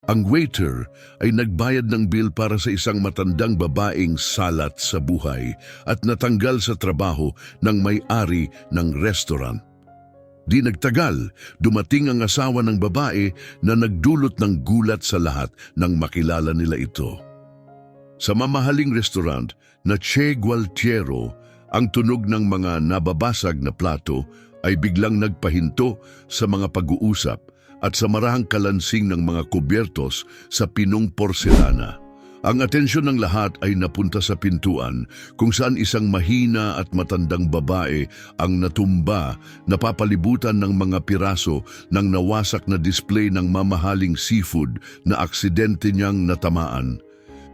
Ang waiter ay nagbayad ng bill para sa isang matandang babaeng salat sa buhay at natanggal sa trabaho ng may-ari ng restaurant. Di nagtagal, dumating ang asawa ng babae na nagdulot ng gulat sa lahat nang makilala nila ito. Sa mamahaling restaurant na Che Gualtiero, ang tunog ng mga nababasag na plato ay biglang nagpahinto sa mga pag-uusap at sa marahang kalansing ng mga kubyertos sa pinong porselana. Ang atensyon ng lahat ay napunta sa pintuan kung saan isang mahina at matandang babae ang natumba, napapalibutan ng mga piraso ng nawasak na display ng mamahaling seafood na aksidente niyang natamaan.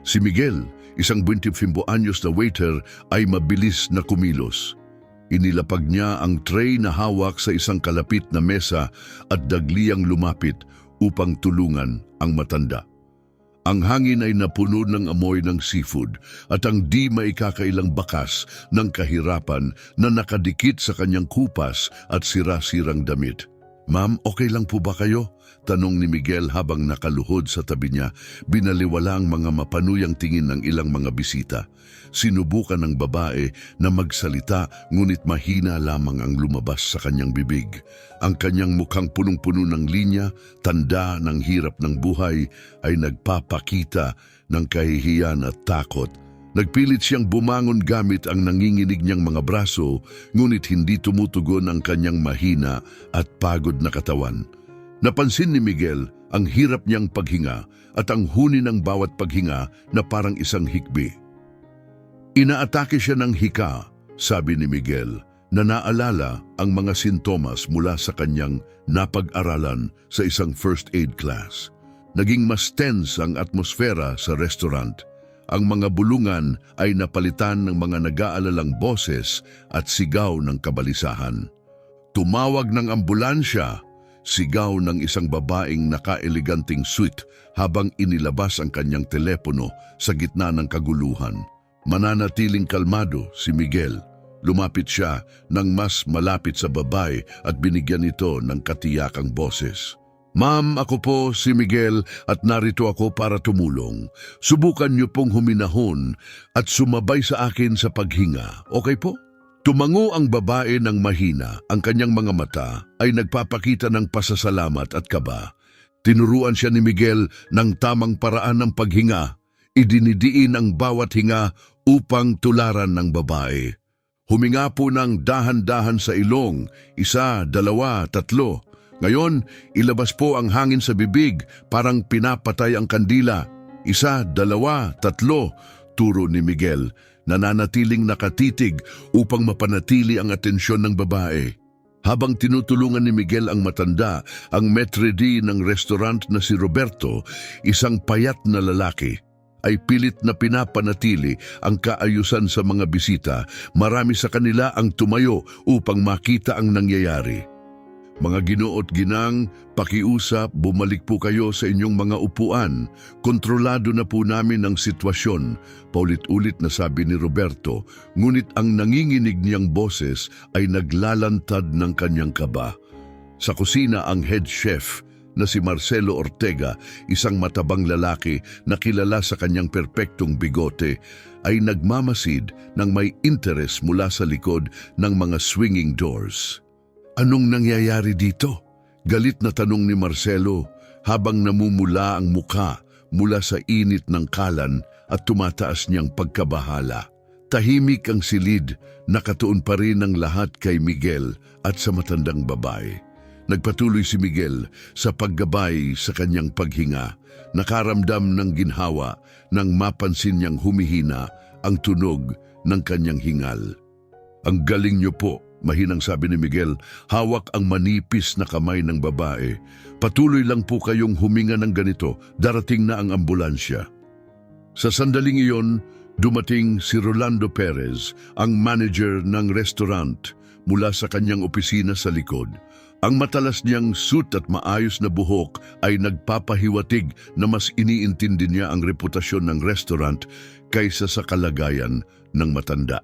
Si Miguel, isang 25 anyos na waiter, ay mabilis na kumilos. Inilapag niya ang tray na hawak sa isang kalapit na mesa at dagliyang lumapit upang tulungan ang matanda. Ang hangin ay napuno ng amoy ng seafood at ang di maikakailang bakas ng kahirapan na nakadikit sa kanyang kupas at sira-sirang damit. "Ma'am, okay lang po ba kayo?" tanong ni Miguel habang nakaluhod sa tabi niya. Binaliwala ang mga mapanuyang tingin ng ilang mga bisita. Sinubukan ng babae na magsalita ngunit mahina lamang ang lumabas sa kanyang bibig. Ang kanyang mukhang punong-puno ng linya, tanda ng hirap ng buhay, ay nagpapakita ng kahihiyan at takot. Nagpilit siyang bumangon gamit ang nanginginig niyang mga braso, ngunit hindi tumutugon ang kanyang mahina at pagod na katawan. Napansin ni Miguel ang hirap niyang paghinga at ang huni ng bawat paghinga na parang isang hikbi. Inaatake siya ng hika, sabi ni Miguel, na naalala ang mga sintomas mula sa kanyang napag-aralan sa isang first aid class. Naging mas tense ang atmosfera sa restaurant. Ang mga bulungan ay napalitan ng mga nag-aalalang boses at sigaw ng kabalisahan. Tumawag ng ambulansya, sigaw ng isang babaeng naka-eleganting suit habang inilabas ang kanyang telepono sa gitna ng kaguluhan. Mananatiling kalmado si Miguel. Lumapit siya nang mas malapit sa babae at binigyan ito ng katiyakang boses. "Ma'am, ako po si Miguel at narito ako para tumulong. Subukan niyo pong huminahon at sumabay sa akin sa paghinga, okay po?" Tumango ang babae ng mahina. Ang kanyang mga mata ay nagpapakita ng pasasalamat at kaba. Tinuruan siya ni Miguel ng tamang paraan ng paghinga. Idinidiin ang bawat hinga upang tularan ng babae. Huminga po ng dahan-dahan sa ilong, 1, 2, 3. Ngayon, ilabas po ang hangin sa bibig, parang pinapatay ang kandila. 1, 2, 3, turo ni Miguel, nananatiling nakatitig upang mapanatili ang atensyon ng babae. Habang tinutulungan ni Miguel ang matanda, ang maitre d' ng restaurant na si Roberto, isang payat na lalaki, ay pilit na pinapanatili ang kaayusan sa mga bisita. Marami sa kanila ang tumayo upang makita ang nangyayari. "Mga ginoo at ginang, pakiusap, bumalik po kayo sa inyong mga upuan. Kontrolado na po namin ang sitwasyon," paulit-ulit na sabi ni Roberto, ngunit ang nanginginig niyang boses ay naglalantad ng kanyang kaba. Sa kusina, ang head chef na si Marcelo Ortega, isang matabang lalaki na kilala sa kanyang perpektong bigote, ay nagmamasid ng may interes mula sa likod ng mga swinging doors. "Anong nangyayari dito?" galit na tanong ni Marcelo habang namumula ang mukha mula sa init ng kalan at tumataas niyang pagkabahala. Tahimik ang silid, nakatuon pa rin ang lahat kay Miguel at sa matandang babae. Nagpatuloy si Miguel sa paggabay sa kanyang paghinga, nakaramdam ng ginhawa nang mapansin niyang humihina ang tunog ng kanyang hingal. "Ang galing niyo po," mahinang sabi ni Miguel, hawak ang manipis na kamay ng babae. "Patuloy lang po kayong huminga ng ganito, darating na ang ambulansya." Sa sandaling iyon, dumating si Rolando Perez, ang manager ng restaurant, mula sa kanyang opisina sa likod. Ang matalas niyang suit at maayos na buhok ay nagpapahiwatig na mas iniintindi niya ang reputasyon ng restaurant kaysa sa kalagayan ng matanda.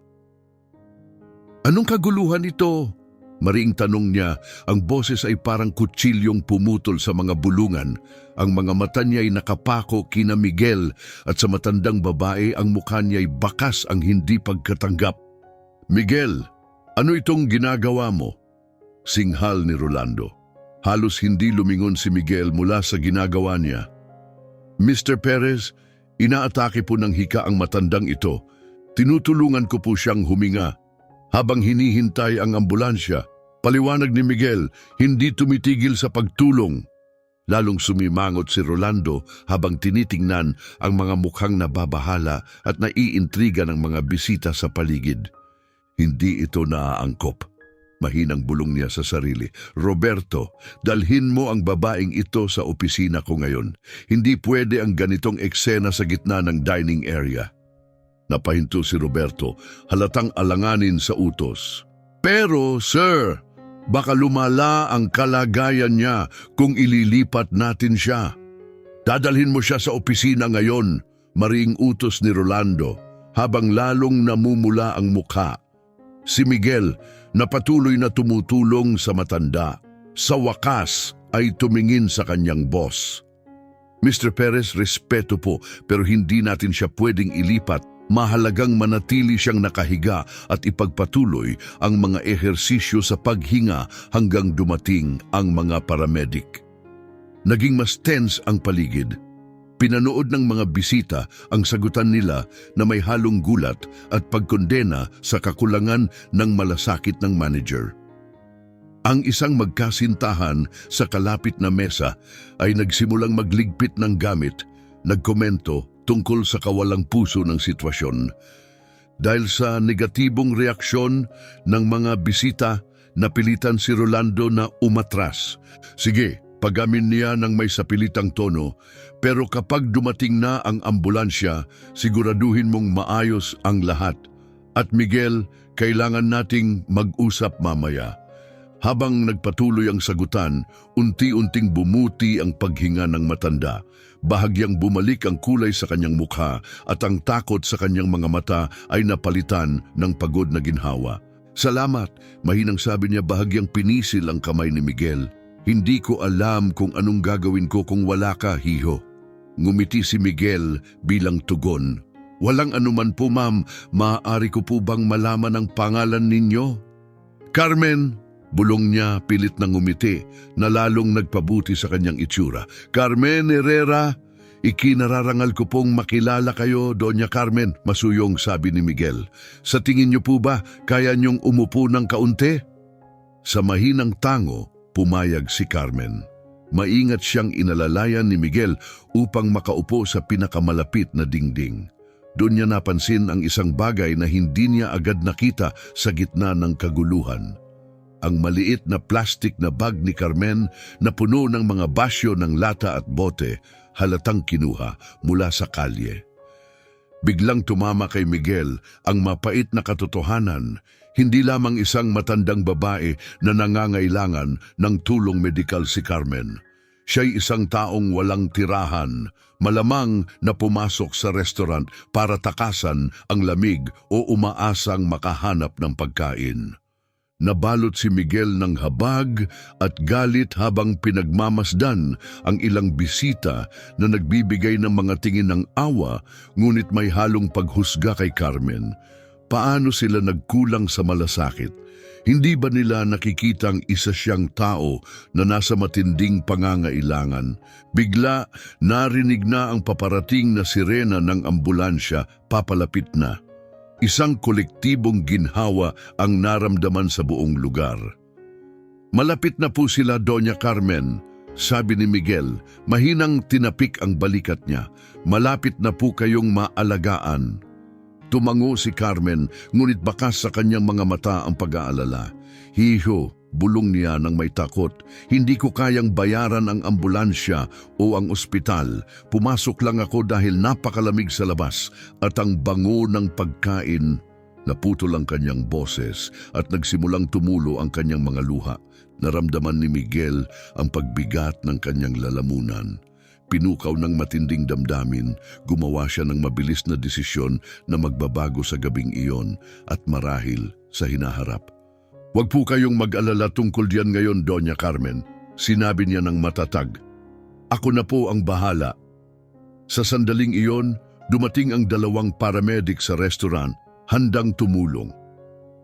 "Anong kaguluhan ito?" Mariing tanong niya, ang boses ay parang kutsilyong pumutol sa mga bulungan. Ang mga mata niya ay nakapako kina Miguel at sa matandang babae ang mukha niya ay bakas ang hindi pagkatanggap. "Miguel, ano itong ginagawa mo?" Singhal ni Rolando. Halos hindi lumingon si Miguel mula sa ginagawa niya. "Mr. Perez, inaatake po ng hika ang matandang ito. Tinutulungan ko po siyang huminga. Habang hinihintay ang ambulansya, paliwanag ni Miguel, hindi tumitigil sa pagtulong." Lalong sumimangot si Rolando habang tinitingnan ang mga mukhang nababahala at naiintriga ng mga bisita sa paligid. Hindi ito naaangkop. Mahinang bulong niya sa sarili, "Roberto, dalhin mo ang babaeng ito sa opisina ko ngayon. Hindi pwede ang ganitong eksena sa gitna ng dining area." Napahinto si Roberto, halatang alanganin sa utos. "Pero, sir, baka lumala ang kalagayan niya kung ililipat natin siya. Dadalhin mo siya sa opisina ngayon," mariing utos ni Rolando, habang lalong namumula ang mukha. Si Miguel, na patuloy na tumutulong sa matanda, sa wakas ay tumingin sa kanyang boss. "Mr. Perez, respeto po, pero hindi natin siya pwedeng ilipat. Mahalagang manatili siyang nakahiga at ipagpatuloy ang mga ehersisyo sa paghinga hanggang dumating ang mga paramedic." Naging mas tense ang paligid. Pinanood ng mga bisita ang sagutan nila na may halong gulat at pagkondena sa kakulangan ng malasakit ng manager. Ang isang magkasintahan sa kalapit na mesa ay nagsimulang magligpit ng gamit, nagkomento tungkol sa kawalang puso ng sitwasyon. Dahil sa negatibong reaksyon ng mga bisita, napilitan si Rolando na umatras. "Sige, pagamin niya ng may sapilitang tono, pero kapag dumating na ang ambulansya, siguraduhin mong maayos ang lahat. At Miguel, kailangan nating mag-usap mamaya." Habang nagpatuloy ang sagutan, unti-unting bumuti ang paghinga ng matanda. Bahagyang bumalik ang kulay sa kanyang mukha at ang takot sa kanyang mga mata ay napalitan ng pagod na ginhawa. "Salamat," mahinang sabi niya, bahagyang pinisil ang kamay ni Miguel. "Hindi ko alam kung anong gagawin ko kung wala ka, hiho." Ngumiti si Miguel bilang tugon. "Walang anuman po, ma'am. Maaari ko po bang malaman ang pangalan ninyo?" "Carmen," bulong niya pilit na ngumiti na lalong nagpabuti sa kanyang itsura. "Carmen Herrera, ikinararangal ko pong makilala kayo, Doña Carmen," masuyong sabi ni Miguel. "Sa tingin niyo po ba kaya niyong umupo ng kaunti?" Sa mahinang tango, pumayag si Carmen. Maingat siyang inalalayan ni Miguel upang makaupo sa pinakamalapit na dingding. Doon niya napansin ang isang bagay na hindi niya agad nakita sa gitna ng kaguluhan. Ang maliit na plastic na bag ni Carmen na puno ng mga basyo ng lata at bote, halatang kinuha mula sa kalye. Biglang tumama kay Miguel ang mapait na katotohanan, hindi lamang isang matandang babae na nangangailangan ng tulong medikal si Carmen. Siya'y isang taong walang tirahan, malamang na pumasok sa restaurant para takasan ang lamig o umaasang makahanap ng pagkain. Nabalot si Miguel ng habag at galit habang pinagmamasdan ang ilang bisita na nagbibigay ng mga tingin ng awa, ngunit may halong paghusga kay Carmen. Paano sila nagkulang sa malasakit? Hindi ba nila nakikitang isa siyang tao na nasa matinding pangangailangan? Bigla narinig na ang paparating na sirena ng ambulansya, papalapit na. Isang kolektibong ginhawa ang naramdaman sa buong lugar. "Malapit na po sila, Doña Carmen," sabi ni Miguel. Mahinang tinapik ang balikat niya. "Malapit na po kayong maalagaan." Tumango si Carmen, ngunit bakas sa kanyang mga mata ang pag-aalala. "Hiho," bulong niya ng may takot, "hindi ko kayang bayaran ang ambulansya o ang ospital. Pumasok lang ako dahil napakalamig sa labas at ang bango ng pagkain." Naputol ang kanyang boses at nagsimulang tumulo ang kanyang mga luha. Naramdaman ni Miguel ang pagbigat ng kanyang lalamunan. Pinukaw ng matinding damdamin, gumawa siya ng mabilis na desisyon na magbabago sa gabing iyon at marahil sa hinaharap. Huwag po kayong mag-alala tungkol diyan ngayon, Doña Carmen. Sinabi niya ng matatag. Ako na po ang bahala. Sa sandaling iyon, dumating ang 2 paramedic sa restaurant, handang tumulong.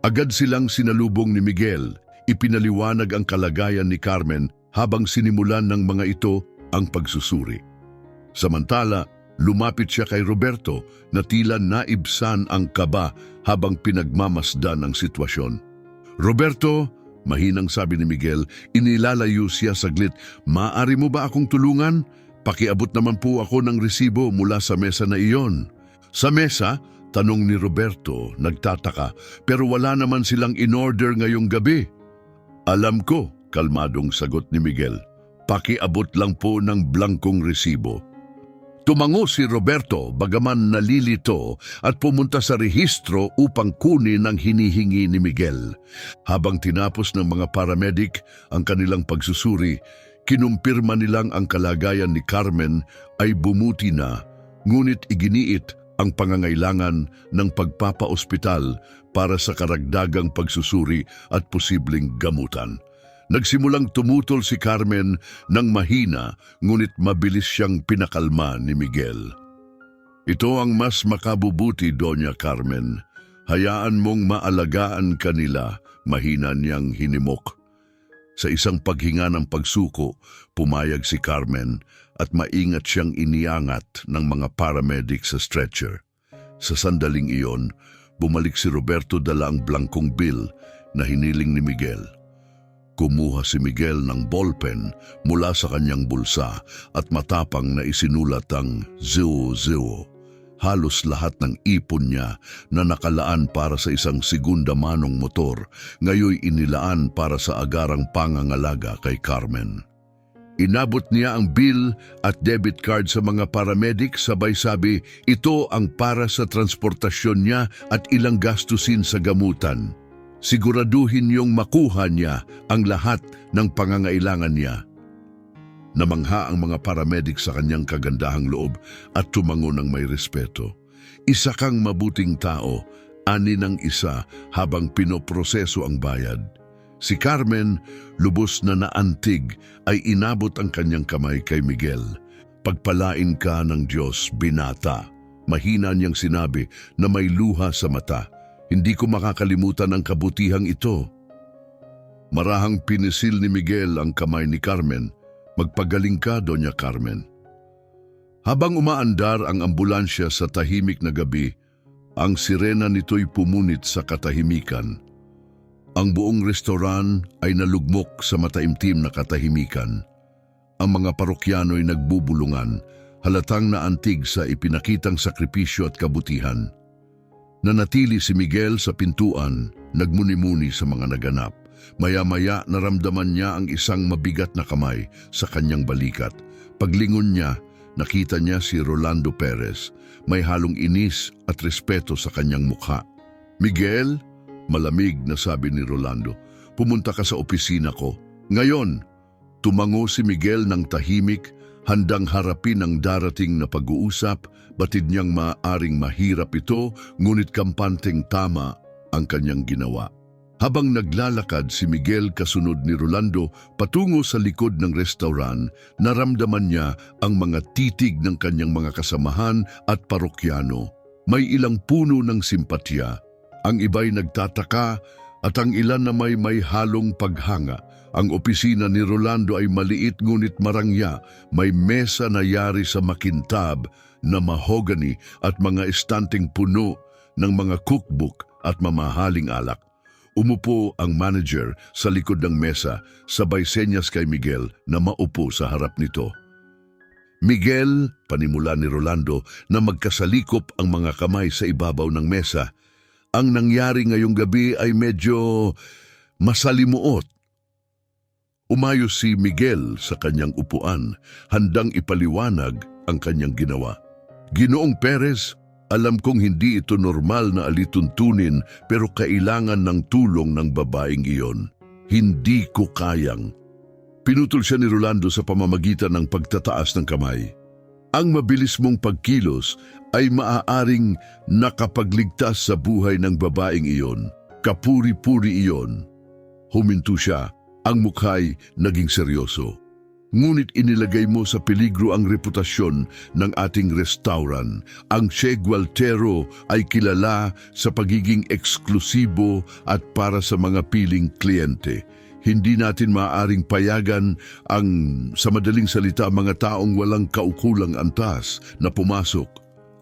Agad silang sinalubong ni Miguel. Ipinaliwanag ang kalagayan ni Carmen habang sinimulan ng mga ito ang pagsusuri. Samantala, lumapit siya kay Roberto na tila naibsan ang kaba habang pinagmamasdan ang sitwasyon. Roberto, mahinang sabi ni Miguel, inilalayo siya saglit. Maaari mo ba akong tulungan? Pakiabot naman po ako ng resibo mula sa mesa na iyon. Sa mesa? Tanong ni Roberto, nagtataka, pero wala naman silang in-order ngayong gabi. Alam ko, kalmadong sagot ni Miguel. Pakiabot lang po ng blangkong resibo. Tumango si Roberto bagaman nalilito at pumunta sa rehistro upang kunin ang hinihingi ni Miguel. Habang tinapos ng mga paramedic ang kanilang pagsusuri, kinumpirma nilang ang kalagayan ni Carmen ay bumuti na, ngunit iginiit ang pangangailangan ng pagpapaospital para sa karagdagang pagsusuri at posibleng gamutan. Nagsimulang tumutol si Carmen ng mahina, ngunit mabilis siyang pinakalma ni Miguel. Ito ang mas makabubuti, Doña Carmen. Hayaan mong maalagaan kanila, mahina niyang hinimok. Sa isang paghinga ng pagsuko, pumayag si Carmen at maingat siyang iniangat ng mga paramedic sa stretcher. Sa sandaling iyon, bumalik si Roberto dala ang blangkong bill na hiniling ni Miguel. Kumuha si Miguel ng ballpen mula sa kanyang bulsa at matapang na isinulat ang 00. Halos lahat ng ipon niya na nakalaan para sa isang segunda manong motor, ngayoy inilaan para sa agarang pangangalaga kay Carmen. Inabot niya ang bill at debit card sa mga paramedic, sabay sabi, ito ang para sa transportasyon niya at ilang gastusin sa gamutan. Siguraduhin niyong makuha niya ang lahat ng pangangailangan niya. Namangha ang mga paramedic sa kanyang kagandahang loob at tumango ng may respeto. Isa kang mabuting tao, ani ng isa habang pinoproseso ang bayad. Si Carmen, lubos na naantig, ay inabot ang kanyang kamay kay Miguel. Pagpalain ka ng Diyos, binata. Mahina niyang sinabi na may luha sa mata. Hindi ko makakalimutan ang kabutihang ito. Marahang pinisil ni Miguel ang kamay ni Carmen. Magpagaling ka, Doña Carmen. Habang umaandar ang ambulansya sa tahimik na gabi, ang sirena nito'y pumunit sa katahimikan. Ang buong restoran ay nalugmok sa mataimtim na katahimikan. Ang mga parokyano'y nagbubulungan, halatang naantig sa ipinakitang sakripisyo at kabutihan. Nanatili si Miguel sa pintuan, nagmuni-muni sa mga naganap. Maya-maya naramdaman niya ang isang mabigat na kamay sa kanyang balikat. Paglingon niya, nakita niya si Rolando Perez. May halong inis at respeto sa kanyang mukha. Miguel, malamig na sabi ni Rolando, pumunta ka sa opisina ko. Ngayon, tumango si Miguel ng tahimik, handang harapin ang darating na pag-uusap. Batid niyang maaaring mahirap ito, ngunit kampanteng tama ang kanyang ginawa. Habang naglalakad si Miguel kasunod ni Rolando patungo sa likod ng restaurant, naramdaman niya ang mga titig ng kanyang mga kasamahan at parokyano. May ilang puno ng simpatya, ang iba'y nagtataka at ang ilan na may halong paghanga. Ang opisina ni Rolando ay maliit ngunit marangya, may mesa na yari sa makintab na mahogany at mga estanteng puno ng mga cookbook at mamahaling alak. Umupo ang manager sa likod ng mesa, sabay senyas kay Miguel na maupo sa harap nito. Miguel, panimula ni Rolando na magkasalikop ang mga kamay sa ibabaw ng mesa. Ang nangyari ngayong gabi ay medyo masalimuot. Umayos si Miguel sa kanyang upuan, handang ipaliwanag ang kanyang ginawa. Ginoong Perez, alam kong hindi ito normal na alituntunin pero kailangan ng tulong ng babaeng iyon. Hindi ko kayang. Pinutol siya ni Rolando sa pamamagitan ng pagtataas ng kamay. Ang mabilis mong pagkilos ay maaaring nakapagligtas sa buhay ng babaeng iyon. Kapuri-puri iyon. Huminto siya, ang mukha'y naging seryoso. Ngunit inilagay mo sa peligro ang reputasyon ng ating restaurant. Ang Che Gualtero ay kilala sa pagiging eksklusibo at para sa mga piling kliyente. Hindi natin maaaring payagan ang, sa madaling salita, mga taong walang kaukulang antas na pumasok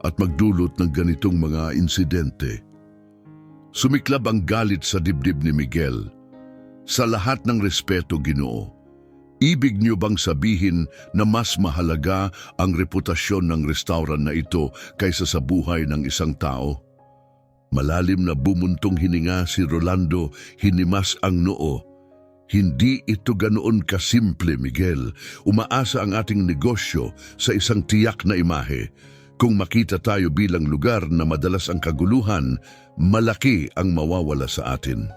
at magdulot ng ganitong mga insidente. Sumiklab ang galit sa dibdib ni Miguel. Sa lahat ng respeto, Ginoo, ibig niyo bang sabihin na mas mahalaga ang reputasyon ng restaurant na ito kaysa sa buhay ng isang tao? Malalim na bumuntong hininga si Rolando, hinimas ang noo. Hindi ito ganoon kasimple, Miguel. Umaasa ang ating negosyo sa isang tiyak na imahe. Kung makita tayo bilang lugar na madalas ang kaguluhan, malaki ang mawawala sa atin.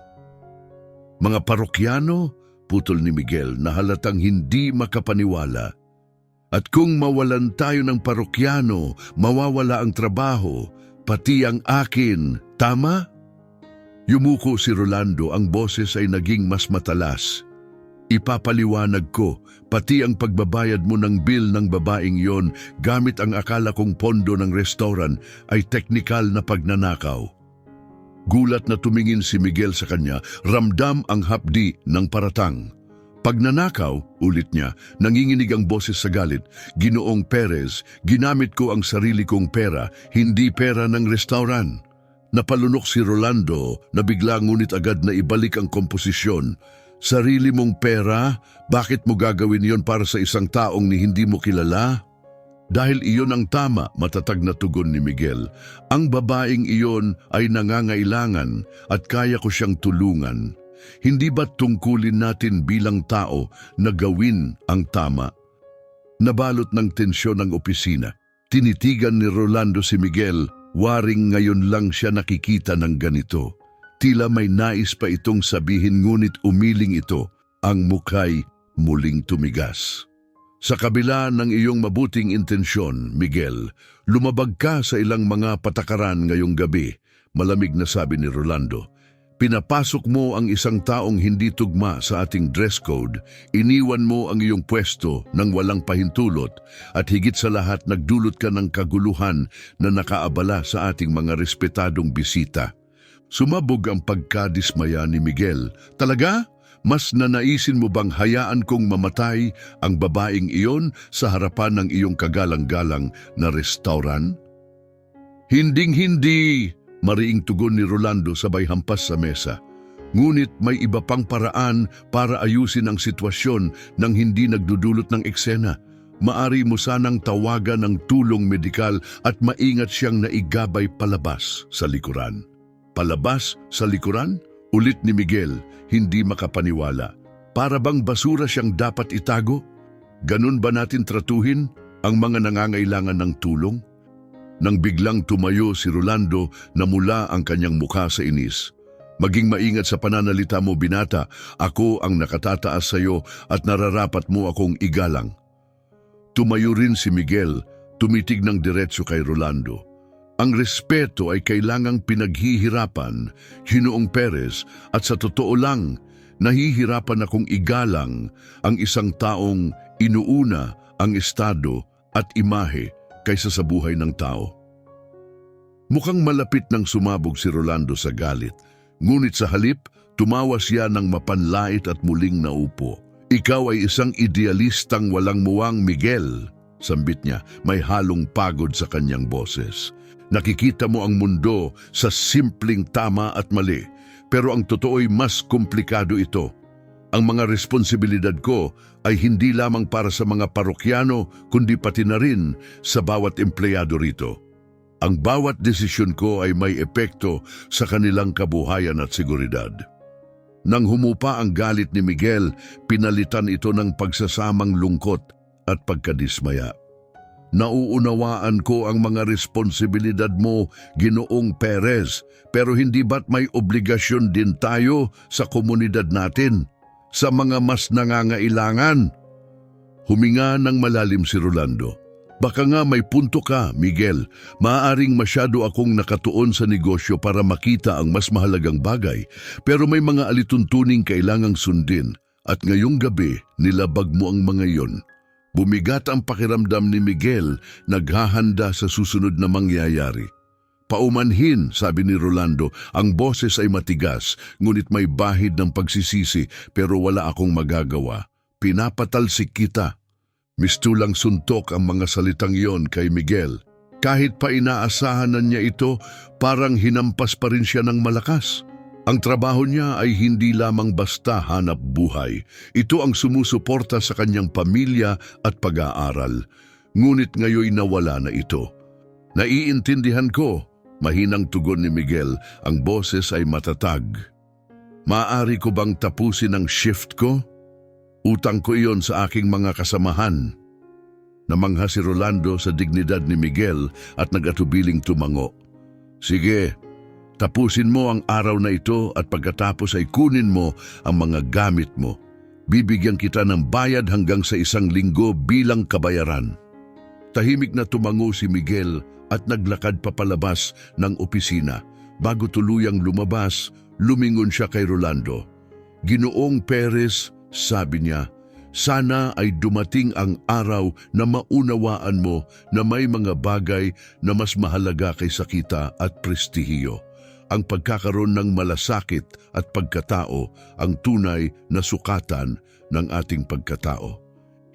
Mga parokyano, putol ni Miguel na halatang hindi makapaniwala. At kung mawalan tayo ng parokyano, mawawala ang trabaho, pati ang akin, tama? Yumuko si Rolando, ang boses ay naging mas matalas. Ipapaliwanag ko, pati ang pagbabayad mo ng bill ng babaeng yon gamit ang akala kong pondo ng restaurant ay teknikal na pagnanakaw. Gulat na tumingin si Miguel sa kanya, ramdam ang hapdi ng paratang. Pagnanakaw, ulit niya, nanginginig ang boses sa galit. Ginoong Perez, ginamit ko ang sarili kong pera, hindi pera ng restaurant. Napalunok si Rolando na bigla ngunit agad na ibalik ang komposisyon. Sarili mong pera? Bakit mo gagawin yon para sa isang taong ni hindi mo kilala? Dahil iyon ang tama, matatag na tugon ni Miguel. Ang babaeng iyon ay nangangailangan at kaya ko siyang tulungan. Hindi ba tungkulin natin bilang tao na gawin ang tama? Nabalot ng tensyon ang opisina. Tinitigan ni Rolando si Miguel, waring ngayon lang siya nakikita ng ganito. Tila may nais pa itong sabihin ngunit umiling ito, ang mukha'y muling tumigas. Sa kabila ng iyong mabuting intensyon, Miguel, lumabag ka sa ilang mga patakaran ngayong gabi, malamig na sabi ni Rolando. Pinapasok mo ang isang taong hindi tugma sa ating dress code, iniwan mo ang iyong pwesto ng walang pahintulot, at higit sa lahat nagdulot ka ng kaguluhan na nakaabala sa ating mga respetadong bisita. Sumabog ang pagkadismaya ni Miguel. Talaga? Mas nanaisin mo bang hayaan kong mamatay ang babaeng iyon sa harapan ng iyong kagalang-galang na restaurant? Hinding-hindi, mariing tugon ni Rolando sabay hampas sa mesa. Ngunit may iba pang paraan para ayusin ang sitwasyon nang hindi nagdudulot ng eksena. Maari mo sanang tawagan ng tulong medikal at maingat siyang naigabay palabas sa likuran. Palabas sa likuran? Ulit ni Miguel, hindi makapaniwala. Para bang basura siyang dapat itago? Ganun ba natin tratuhin ang mga nangangailangan ng tulong? Nang biglang tumayo si Rolando, namula ang kanyang mukha sa inis. Maging maingat sa pananalita mo, binata. Ako ang nakatataas sa iyo at nararapat mo akong igalang. Tumayo rin si Miguel, tumitig ng diretso kay Rolando. Ang respeto ay kailangang pinaghihirapan, Ginoong Perez, at sa totoo lang, nahihirapan akong igalang ang isang taong inuuna ang estado at imahe kaysa sa buhay ng tao. Mukhang malapit nang sumabog si Rolando sa galit, ngunit sa halip, tumawa siya ng mapanlait at muling naupo. Ikaw ay isang idealistang walang muwang, Miguel, sambit niya, may halong pagod sa kanyang boses. Nakikita mo ang mundo sa simpleng tama at mali, pero ang totoo'y mas komplikado ito. Ang mga responsibilidad ko ay hindi lamang para sa mga parokyano, kundi pati na rin sa bawat empleyado rito. Ang bawat desisyon ko ay may epekto sa kanilang kabuhayan at seguridad. Nang humupa ang galit ni Miguel, pinalitan ito ng pagsasamang lungkot at pagkadismaya. Nauunawaan ko ang mga responsibilidad mo, Ginoong Perez, pero hindi ba't may obligasyon din tayo sa komunidad natin, sa mga mas nangangailangan? Huminga ng malalim si Rolando. Baka nga may punto ka, Miguel. Maaaring masyado akong nakatuon sa negosyo para makita ang mas mahalagang bagay, pero may mga alituntuning kailangang sundin at ngayong gabi nilabag mo ang mga iyon. Bumigat ang pakiramdam ni Miguel, naghahanda sa susunod na mangyayari. Paumanhin, sabi ni Rolando, ang boses ay matigas, ngunit may bahid ng pagsisisi pero wala akong magagawa. Pinapatalsik kita. Mistulang suntok ang mga salitang iyon kay Miguel. Kahit pa inaasahan na niya ito, parang hinampas pa rin siya ng malakas. Ang trabaho niya ay hindi lamang basta hanap buhay. Ito ang sumusuporta sa kanyang pamilya at pag-aaral. Ngunit ngayon nawala na ito. Naiintindihan ko, mahinang tugon ni Miguel, ang boses ay matatag. Maaari ko bang tapusin ang shift ko? Utang ko iyon sa aking mga kasamahan. Namangha si Rolando sa dignidad ni Miguel at nag-atubiling tumango. Sige, tapusin mo ang araw na ito at pagkatapos ay kunin mo ang mga gamit mo. Bibigyan kita ng bayad hanggang sa 1 linggo bilang kabayaran. Tahimik na tumango si Miguel at naglakad papalabas ng opisina. Bago tuluyang lumabas, lumingon siya kay Rolando. Ginoong Perez, sabi niya, sana ay dumating ang araw na maunawaan mo na may mga bagay na mas mahalaga kaysa kita at prestihiyo. Ang pagkakaroon ng malasakit at pagkatao ang tunay na sukatan ng ating pagkatao.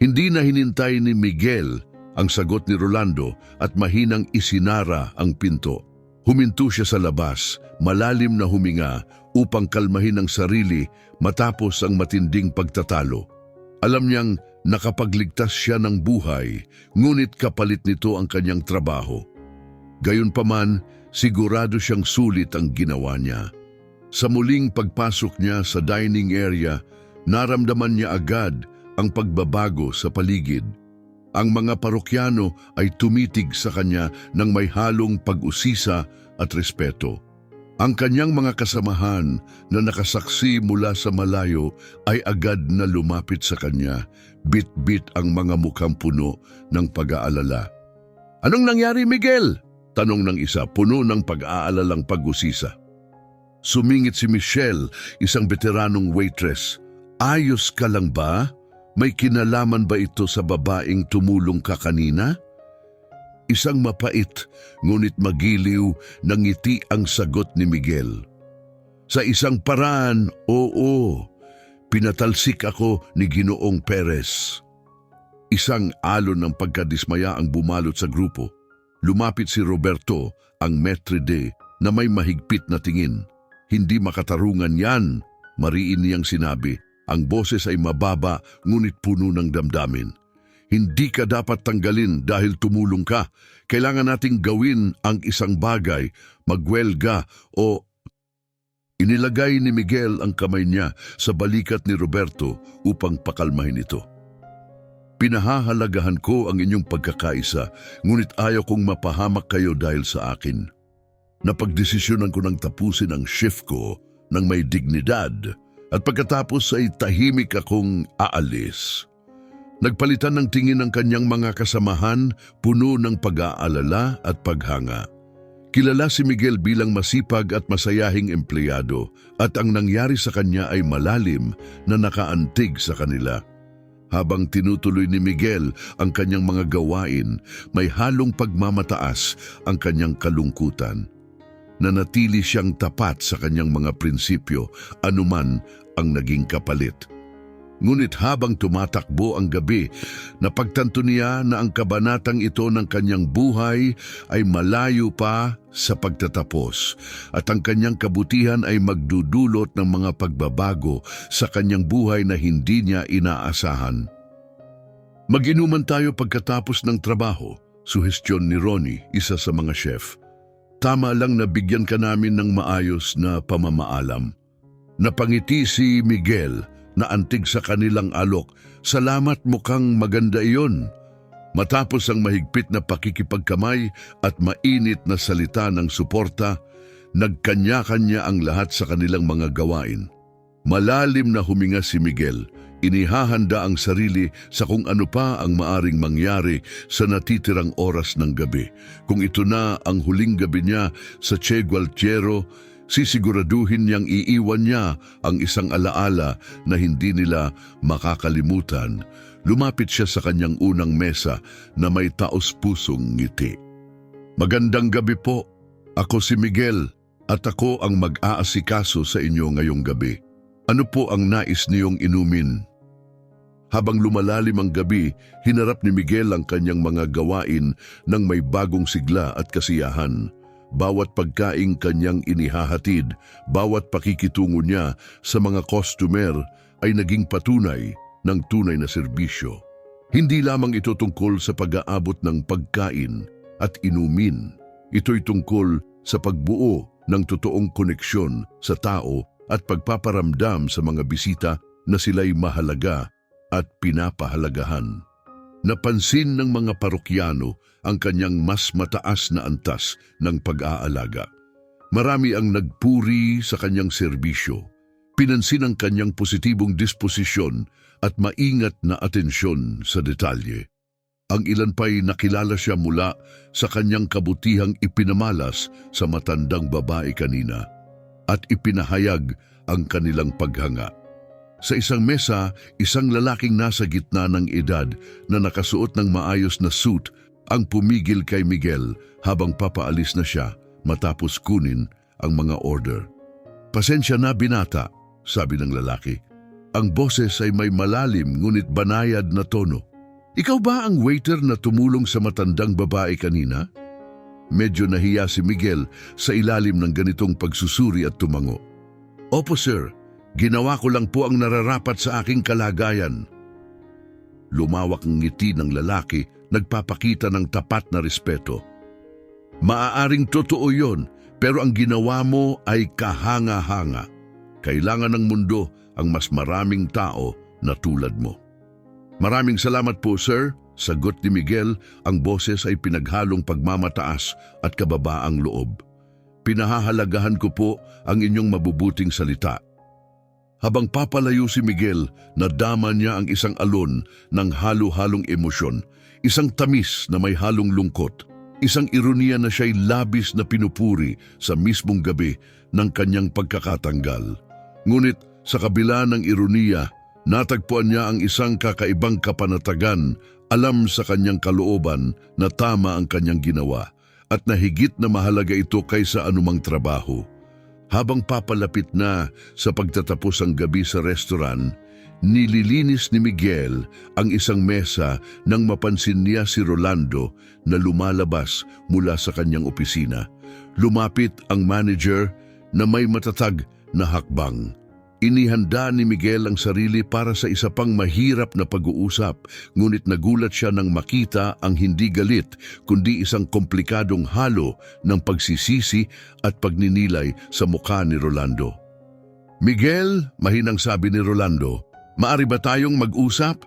Hindi na hinintay ni Miguel ang sagot ni Rolando at mahinang isinara ang pinto. Huminto siya sa labas, malalim na huminga upang kalmahin ang sarili matapos ang matinding pagtatalo. Alam niyang nakapagligtas siya ng buhay, ngunit kapalit nito ang kanyang trabaho. Gayunpaman, sigurado siyang sulit ang ginawa niya. Sa muling pagpasok niya sa dining area, naramdaman niya agad ang pagbabago sa paligid. Ang mga parokyano ay tumitig sa kanya ng may halong pag-usisa at respeto. Ang kanyang mga kasamahan na nakasaksi mula sa malayo ay agad na lumapit sa kanya, bit-bit ang mga mukhang puno ng pag-aalala. Anong nangyari, Miguel? Tanong ng isa, puno ng pag-aalalang pag-usisa. Sumingit si Michelle, isang veteranong waitress. Ayos ka lang ba? May kinalaman ba ito sa babaeng tumulong ka kanina? Isang mapait, ngunit magiliw na ngiti ang sagot ni Miguel. Sa isang paraan, oo, pinatalsik ako ni Ginoong Perez. Isang alon ng pagkadismaya ang bumalot sa grupo. Lumapit si Roberto, ang maitre d' na may mahigpit na tingin. Hindi makatarungan yan, mariin niyang sinabi. Ang boses ay mababa, ngunit puno ng damdamin. Hindi ka dapat tanggalin dahil tumulong ka. Kailangan nating gawin ang isang bagay, magwelga o... Inilagay ni Miguel ang kamay niya sa balikat ni Roberto upang pakalmahin ito. Pinahahalagahan ko ang inyong pagkakaisa, ngunit ayaw kong mapahamak kayo dahil sa akin. Napagdesisyonan ko nang tapusin ang shift ko ng may dignidad at pagkatapos ay tahimik akong aalis. Nagpalitan ng tingin ng kanyang mga kasamahan, puno ng pag-aalala at paghanga. Kilala si Miguel bilang masipag at masayahing empleyado at ang nangyari sa kanya ay malalim na nakaantig sa kanila. Habang tinutuloy ni Miguel ang kanyang mga gawain, may halong pagmamataas ang kanyang kalungkutan. Nanatili siyang tapat sa kanyang mga prinsipyo, anuman ang naging kapalit. Ngunit habang tumatakbo ang gabi, napagtanto niya na ang kabanatang ito ng kanyang buhay ay malayo pa sa pagtatapos at ang kanyang kabutihan ay magdudulot ng mga pagbabago sa kanyang buhay na hindi niya inaasahan. Mag-inuman tayo pagkatapos ng trabaho, suhestyon ni Ronnie, isa sa mga chef. Tama lang na bigyan ka namin ng maayos na pamamaalam. Napangiti si Miguel na antig sa kanilang alok. Salamat, mukhang maganda iyon. Matapos ang mahigpit na pakikipagkamay at mainit na salita ng suporta, nagkanya-kanya ang lahat sa kanilang mga gawain. Malalim na huminga si Miguel, Inihahanda ang sarili sa kung ano pa ang maaring mangyari sa natitirang oras ng gabi. Kung ito na ang huling gabi niya sa Che Gualtiero, sisiguraduhin niyang iiwan niya ang isang alaala na hindi nila makakalimutan. Lumapit siya sa kanyang unang mesa na may taos-pusong ngiti. Magandang gabi po. Ako si Miguel at ako ang mag-aasikaso sa inyo ngayong gabi. Ano po ang nais niyong inumin? Habang lumalalim ang gabi, hinarap ni Miguel ang kanyang mga gawain ng may bagong sigla at kasiyahan. Bawat pagkaing kanyang inihahatid, bawat pakikitungo niya sa mga customer ay naging patunay ng tunay na serbisyo. Hindi lamang ito tungkol sa pag-aabot ng pagkain at inumin. Ito'y tungkol sa pagbuo ng totoong koneksyon sa tao at pagpaparamdam sa mga bisita na sila'y mahalaga at pinapahalagahan. Napansin ng mga parokyano ang kanyang mas mataas na antas ng pag-aalaga. Marami ang nagpuri sa kanyang serbisyo. Pinansin ang kanyang positibong disposisyon at maingat na atensyon sa detalye. Ang ilan pa'y nakilala siya mula sa kanyang kabutihang ipinamalas sa matandang babae kanina at ipinahayag ang kanilang paghanga. Sa isang mesa, isang lalaking nasa gitna ng edad na nakasuot ng maayos na suit ang pumigil kay Miguel habang papaalis na siya matapos kunin ang mga order. "Pasensya na binata," sabi ng lalaki. Ang boses ay may malalim ngunit banayad na tono. "Ikaw ba ang waiter na tumulong sa matandang babae kanina?" Medyo nahiya si Miguel sa ilalim ng ganitong pagsusuri at tumango. "Opo sir, ginawa ko lang po ang nararapat sa aking kalagayan." Lumawak ang ngiti ng lalaki, nagpapakita ng tapat na respeto. "Maaaring totoo yon, pero ang ginawa mo ay kahanga-hanga. Kailangan ng mundo ang mas maraming tao na tulad mo." "Maraming salamat po sir," sagot ni Miguel, ang boses ay pinaghalong pagmamataas at kababaang loob. "Pinahahalagahan ko po ang inyong mabubuting salita." Habang papalayo si Miguel, nadama niya ang isang alon ng halo-halong emosyon, isang tamis na may halong lungkot, isang ironiya na siya'y labis na pinupuri sa mismong gabi ng kanyang pagkakatanggal. Ngunit sa kabila ng ironiya, natagpuan niya ang isang kakaibang kapanatagan, alam sa kanyang kalooban na tama ang kanyang ginawa at na higit na mahalaga ito kaysa anumang trabaho. Habang papalapit na sa pagtatapos ang gabi sa restaurant, nililinis ni Miguel ang isang mesa nang mapansin niya si Rolando na lumalabas mula sa kanyang opisina. Lumapit ang manager na may matatag na hakbang. Inihanda ni Miguel ang sarili para sa isa pang mahirap na pag-uusap, ngunit nagulat siya nang makita ang hindi galit kundi isang komplikadong halo ng pagsisisi at pagninilay sa mukha ni Rolando. "Miguel," mahinang sabi ni Rolando, "maari ba tayong mag-usap?"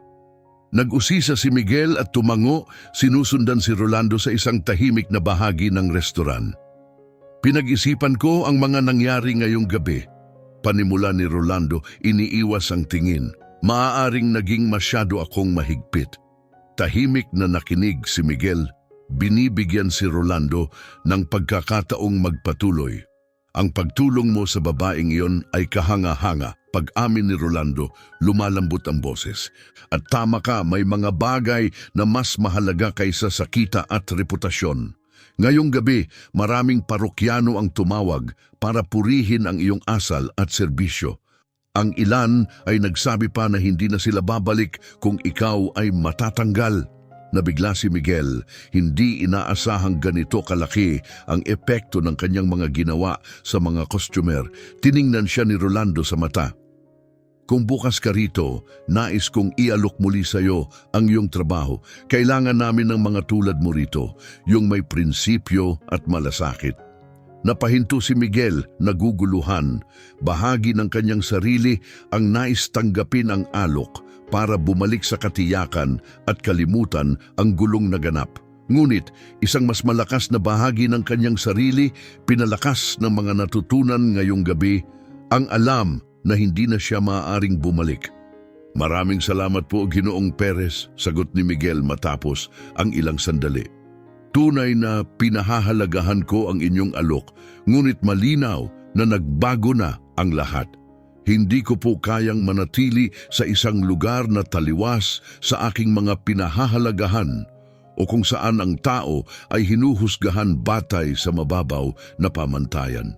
Nag-usisa si Miguel at tumango, sinusundan si Rolando sa isang tahimik na bahagi ng restaurant. "Pinag-isipan ko ang mga nangyari ngayong gabi." Panimula ni Rolando, iniiwas ang tingin. "Maaaring naging masyado akong mahigpit." Tahimik na nakinig si Miguel. Binibigyan si Rolando ng pagkakataong magpatuloy. "Ang pagtulong mo sa babaeng iyon ay kahanga-hanga." Pag-amin ni Rolando, lumalambot ang boses. "At tama ka, may mga bagay na mas mahalaga kaysa sa kita at reputasyon. Ngayong gabi, maraming parokyano ang tumawag para purihin ang iyong asal at serbisyo. Ang ilan ay nagsabi pa na hindi na sila babalik kung ikaw ay matatanggal." Nabigla si Miguel, hindi inaasahang ganito kalaki ang epekto ng kanyang mga ginawa sa mga customer. Tiningnan siya ni Rolando sa mata. "Kung bukas ka rito, nais kong ialok muli sa iyo ang iyong trabaho. Kailangan namin ng mga tulad mo rito, yung may prinsipyo at malasakit." Napahinto si Miguel, naguguluhan. Bahagi ng kanyang sarili ang nais tanggapin ang alok para bumalik sa katiyakan at kalimutan ang gulong naganap. Ngunit isang mas malakas na bahagi ng kanyang sarili, pinalakas ng mga natutunan ngayong gabi, ang alam na hindi na siya maaaring bumalik. Maraming salamat po, Ginoong Perez, sagot ni Miguel matapos ang ilang sandali. Tunay na pinahahalagahan ko ang inyong alok, ngunit malinaw na nagbago na ang lahat. Hindi ko po kayang manatili sa isang lugar na taliwas sa aking mga pinahahalagahan o kung saan ang tao ay hinuhusgahan batay sa mababaw na pamantayan.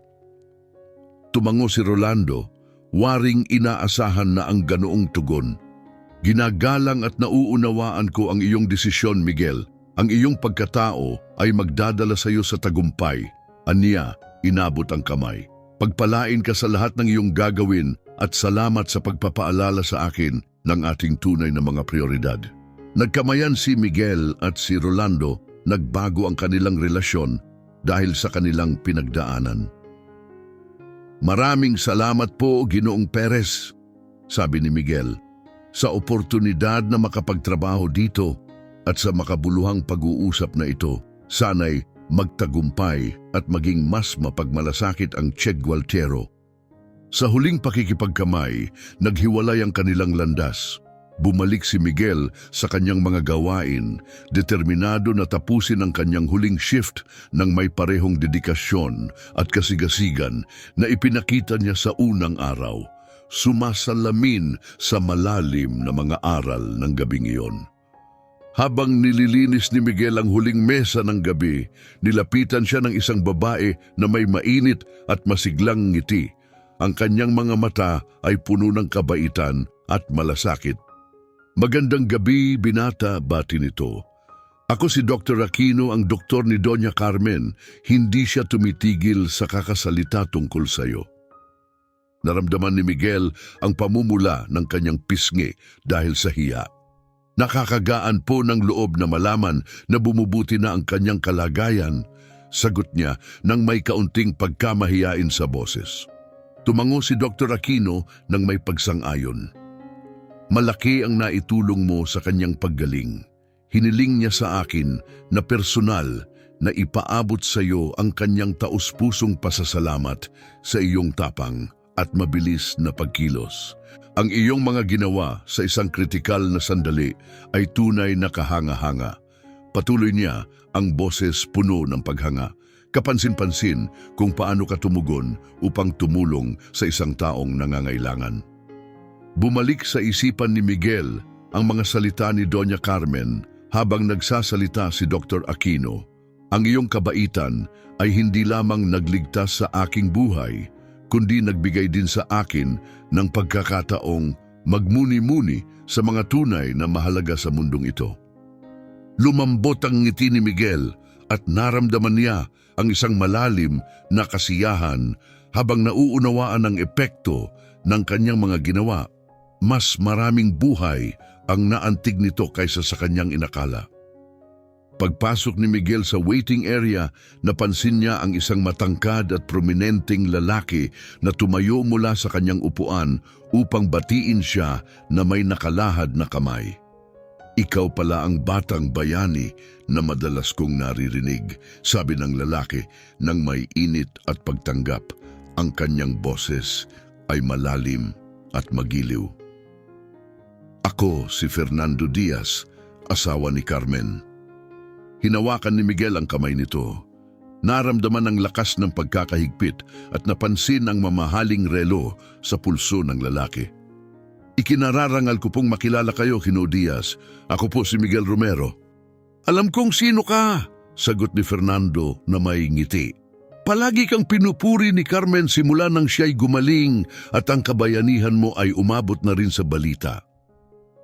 Tumango si Rolando, waring inaasahan na ang ganoong tugon. Ginagalang at nauunawaan ko ang iyong desisyon, Miguel. Ang iyong pagkatao ay magdadala sa iyo sa tagumpay. Aniya, inabot ang kamay. Pagpalain ka sa lahat ng iyong gagawin at salamat sa pagpapaalala sa akin ng ating tunay na mga prioridad. Nagkamayan si Miguel at si Rolando, nagbago ang kanilang relasyon dahil sa kanilang pinagdaanan. Maraming salamat po, Ginoong Perez, sabi ni Miguel, sa oportunidad na makapagtrabaho dito at sa makabuluhang pag-uusap na ito. Sana'y magtagumpay at maging mas mapagmalasakit ang Che Gualtiero. Sa huling pakikipagkamay, naghiwalay ang kanilang landas. Bumalik si Miguel sa kanyang mga gawain, determinado na tapusin ang kanyang huling shift ng may parehong dedikasyon at kasigasigan na ipinakita niya sa unang araw, sumasalamin sa malalim na mga aral ng gabing iyon. Habang nililinis ni Miguel ang huling mesa ng gabi, nilapitan siya ng isang babae na may mainit at masiglang ngiti. Ang kanyang mga mata ay puno ng kabaitan at malasakit. Magandang gabi, binata, bati nito. Ako si Dr. Aquino, ang doktor ni Doña Carmen. Hindi siya tumitigil sa kakasalita tungkol sa iyo. Naramdaman ni Miguel ang pamumula ng kanyang pisngi dahil sa hiya. Nakakagaan po ng loob na malaman na bumubuti na ang kanyang kalagayan, sagot niya nang may kaunting pagkamahiyain sa boses. Tumango si Dr. Aquino nang may pagsang-ayon. Malaki ang naitulong mo sa kanyang paggaling. Hiniling niya sa akin na personal na ipaabot sa iyo ang kanyang taus-pusong pasasalamat sa iyong tapang at mabilis na pagkilos. Ang iyong mga ginawa sa isang kritikal na sandali ay tunay na kahanga-hanga. Patuloy niya ang boses puno ng paghanga. Kapansin-pansin kung paano ka tumugon upang tumulong sa isang taong nangangailangan. Bumalik sa isipan ni Miguel ang mga salita ni Doña Carmen habang nagsasalita si Dr. Aquino. Ang iyong kabaitan ay hindi lamang nagligtas sa aking buhay, kundi nagbigay din sa akin ng pagkakataong magmuni-muni sa mga tunay na mahalaga sa mundong ito. Lumambot ang ngiti ni Miguel at naramdaman niya ang isang malalim na kasiyahan habang nauunawaan ang epekto ng kanyang mga ginawa. Mas maraming buhay ang naantig nito kaysa sa kanyang inakala. Pagpasok ni Miguel sa waiting area, napansin niya ang isang matangkad at prominenteng lalaki na tumayo mula sa kanyang upuan upang batiin siya na may nakalahad na kamay. Ikaw pala ang batang bayani na madalas kong naririnig, sabi ng lalaki nang may init at pagtanggap. Ang kanyang boses ay malalim at magiliw. Ako si Fernando Diaz, asawa ni Carmen. Hinawakan ni Miguel ang kamay nito. Naramdaman ang lakas ng pagkakahigpit at napansin ang mamahaling relo sa pulso ng lalaki. Ikinararangal ko pong makilala kayo, Ginoong Diaz. Ako po si Miguel Romero. Alam kong sino ka, sagot ni Fernando na may ngiti. Palagi kang pinupuri ni Carmen simula nang siya'y gumaling at ang kabayanihan mo ay umabot na rin sa balita.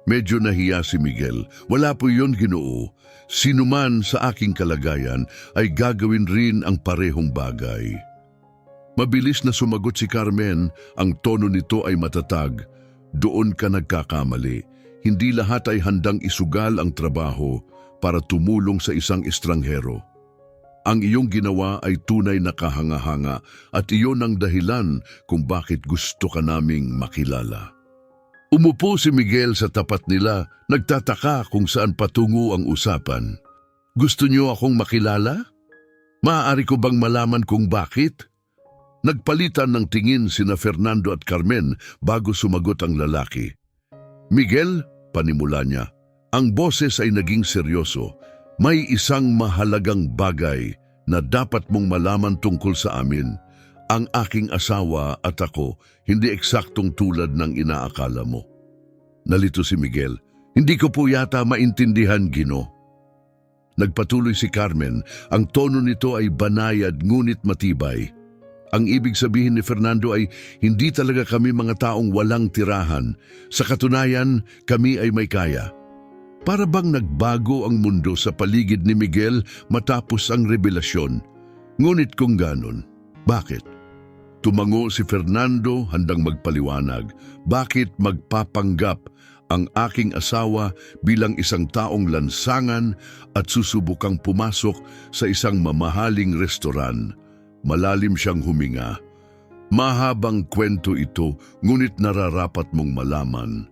Medyo nahiya si Miguel. Wala po yun, Ginoo. Sino man sa aking kalagayan ay gagawin rin ang parehong bagay. Mabilis na sumagot si Carmen, ang tono nito ay matatag. Doon ka nagkakamali. Hindi lahat ay handang isugal ang trabaho para tumulong sa isang estranghero. Ang iyong ginawa ay tunay na kahanga-hanga at iyon ang dahilan kung bakit gusto ka naming makilala. Umupo si Miguel sa tapat nila, nagtataka kung saan patungo ang usapan. Gusto niyo akong makilala? Maaari ko bang malaman kung bakit? Nagpalitan ng tingin sina Fernando at Carmen bago sumagot ang lalaki. Miguel, panimula niya, ang boses ay naging seryoso. May isang mahalagang bagay na dapat mong malaman tungkol sa amin. Ang aking asawa at ako hindi eksaktong tulad ng inaakala mo. Nalito si Miguel. Hindi ko po yata maintindihan, Gino. Nagpatuloy si Carmen. Ang tono nito ay banayad ngunit matibay. Ang ibig sabihin ni Fernando ay hindi talaga kami mga taong walang tirahan. Sa katunayan, kami ay may kaya. Para bang nagbago ang mundo sa paligid ni Miguel matapos ang revelasyon? Ngunit kung ganon, bakit? Tumango si Fernando handang magpaliwanag. Bakit magpapanggap ang aking asawa bilang isang taong lansangan at susubukang pumasok sa isang mamahaling restoran? Malalim siyang huminga. Mahabang kwento ito, ngunit nararapat mong malaman.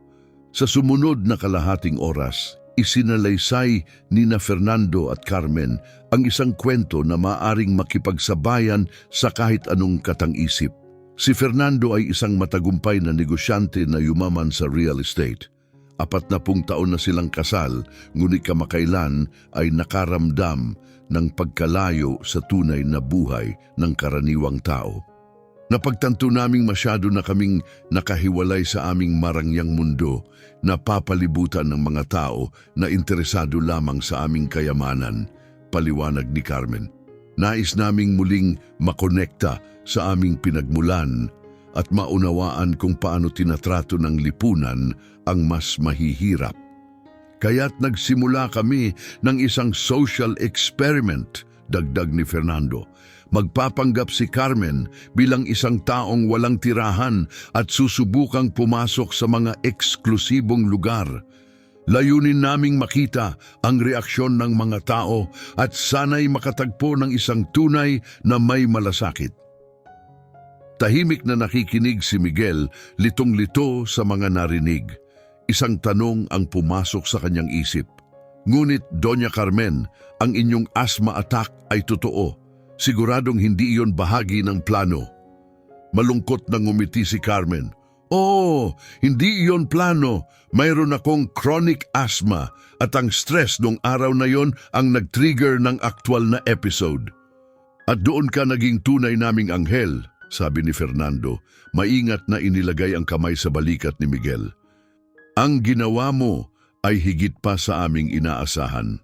Sa sumunod na kalahating oras, isinalaysay ni Fernando at Carmen ang isang kwento na maaring makipagsabayan sa kahit anong katang-isip. Si Fernando ay isang matagumpay na negosyante na yumaman sa real estate. 40 taon na silang kasal, ngunit kamakailan ay nakaramdam ng pagkalayo sa tunay na buhay ng karaniwang tao. Napagtanto naming masyado na kaming nakahiwalay sa aming marangyang mundo, na papalibutan ng mga tao na interesado lamang sa aming kayamanan, paliwanag ni Carmen. Nais naming muling makonekta sa aming pinagmulan at maunawaan kung paano tinatrato ng lipunan ang mas mahihirap. Kaya't nagsimula kami ng isang social experiment, dagdag ni Fernando. Magpapanggap si Carmen bilang isang taong walang tirahan at susubukang pumasok sa mga eksklusibong lugar. Layunin naming makita ang reaksyon ng mga tao at sana'y makatagpo ng isang tunay na may malasakit. Tahimik na nakikinig si Miguel, litong-lito sa mga narinig. Isang tanong ang pumasok sa kanyang isip. Ngunit, Doña Carmen, ang inyong asthma attack ay totoo. Siguradong hindi iyon bahagi ng plano. Malungkot na ngumiti si Carmen. Oo, hindi iyon plano. Mayroon akong chronic asthma at ang stress nung araw na yon ang nag-trigger ng aktwal na episode. At doon ka naging tunay naming anghel, sabi ni Fernando. Maingat na inilagay ang kamay sa balikat ni Miguel. Ang ginawa mo ay higit pa sa aming inaasahan.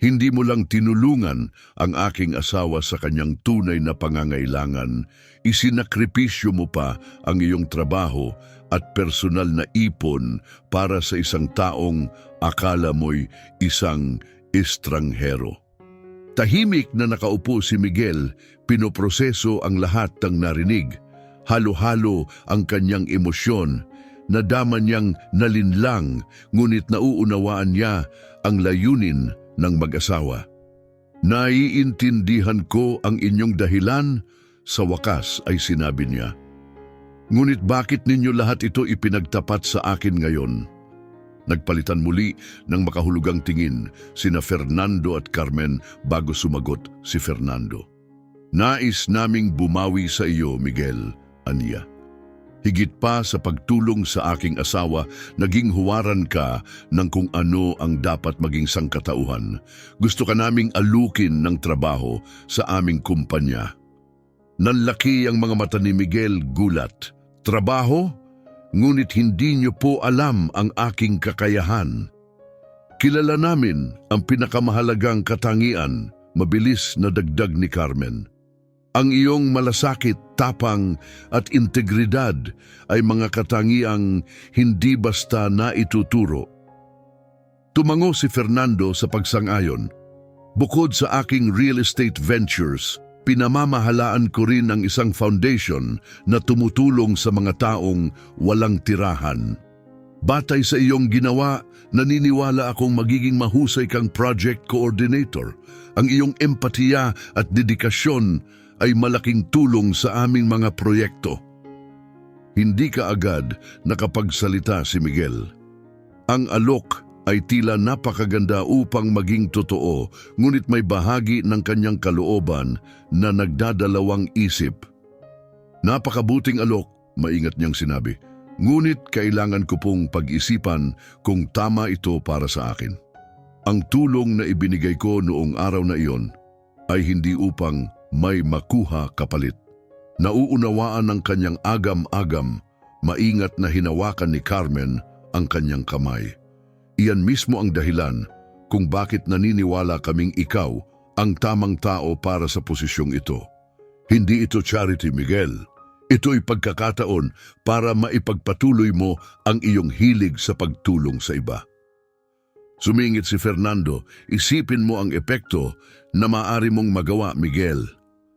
Hindi mo lang tinulungan ang aking asawa sa kanyang tunay na pangangailangan, isinakripisyo mo pa ang iyong trabaho at personal na ipon para sa isang taong akala mo'y isang estranghero. Tahimik na nakaupo si Miguel, pinoproseso ang lahat ng narinig. Halo-halo ang kanyang emosyon. Nadama niyang nalinlang, ngunit nauunawaan niya ang layunin ng mag-asawa. Naiintindihan ko ang inyong dahilan, sa wakas ay sinabi niya. Ngunit bakit ninyo lahat ito ipinagtapat sa akin ngayon? Nagpalitan muli ng makahulugang tingin sina Fernando at Carmen bago sumagot si Fernando. Nais naming bumawi sa iyo, Miguel, aniya. Higit pa sa pagtulong sa aking asawa, naging huwaran ka ng kung ano ang dapat maging sangkatauhan. Gusto ka naming alukin ng trabaho sa aming kumpanya. Nanlaki ang mga mata ni Miguel, gulat. Trabaho? Ngunit hindi niyo po alam ang aking kakayahan. Kilala namin ang pinakamahalagang katangian, mabilis na dagdag ni Carmen. Ang iyong malasakit, tapang at integridad ay mga katangiang hindi basta naituturo. Tumango si Fernando sa pagsang-ayon. Bukod sa aking real estate ventures, pinamamahalaan ko rin ang isang foundation na tumutulong sa mga taong walang tirahan. Batay sa iyong ginawa, naniniwala akong magiging mahusay kang project coordinator. Ang iyong empatiya at dedikasyon ay malaking tulong sa aming mga proyekto. Hindi ka agad nakapagsalita si Miguel. Ang alok ay tila napakaganda upang maging totoo, ngunit may bahagi ng kanyang kalooban na nagdadalawang isip. Napakabuting alok, maingat niyang sinabi. Ngunit kailangan ko pong pag-isipan kung tama ito para sa akin. Ang tulong na ibinigay ko noong araw na iyon ay hindi upang may makuha kapalit. Nauunawaan ng kanyang agam-agam, maingat na hinawakan ni Carmen ang kanyang kamay. Iyan mismo ang dahilan kung bakit naniniwala kaming ikaw ang tamang tao para sa posisyong ito. Hindi ito charity, Miguel. Ito'y pagkakataon para maipagpatuloy mo ang iyong hilig sa pagtulong sa iba. Sumingit si Fernando, isipin mo ang epekto na maaari mong magawa, Miguel.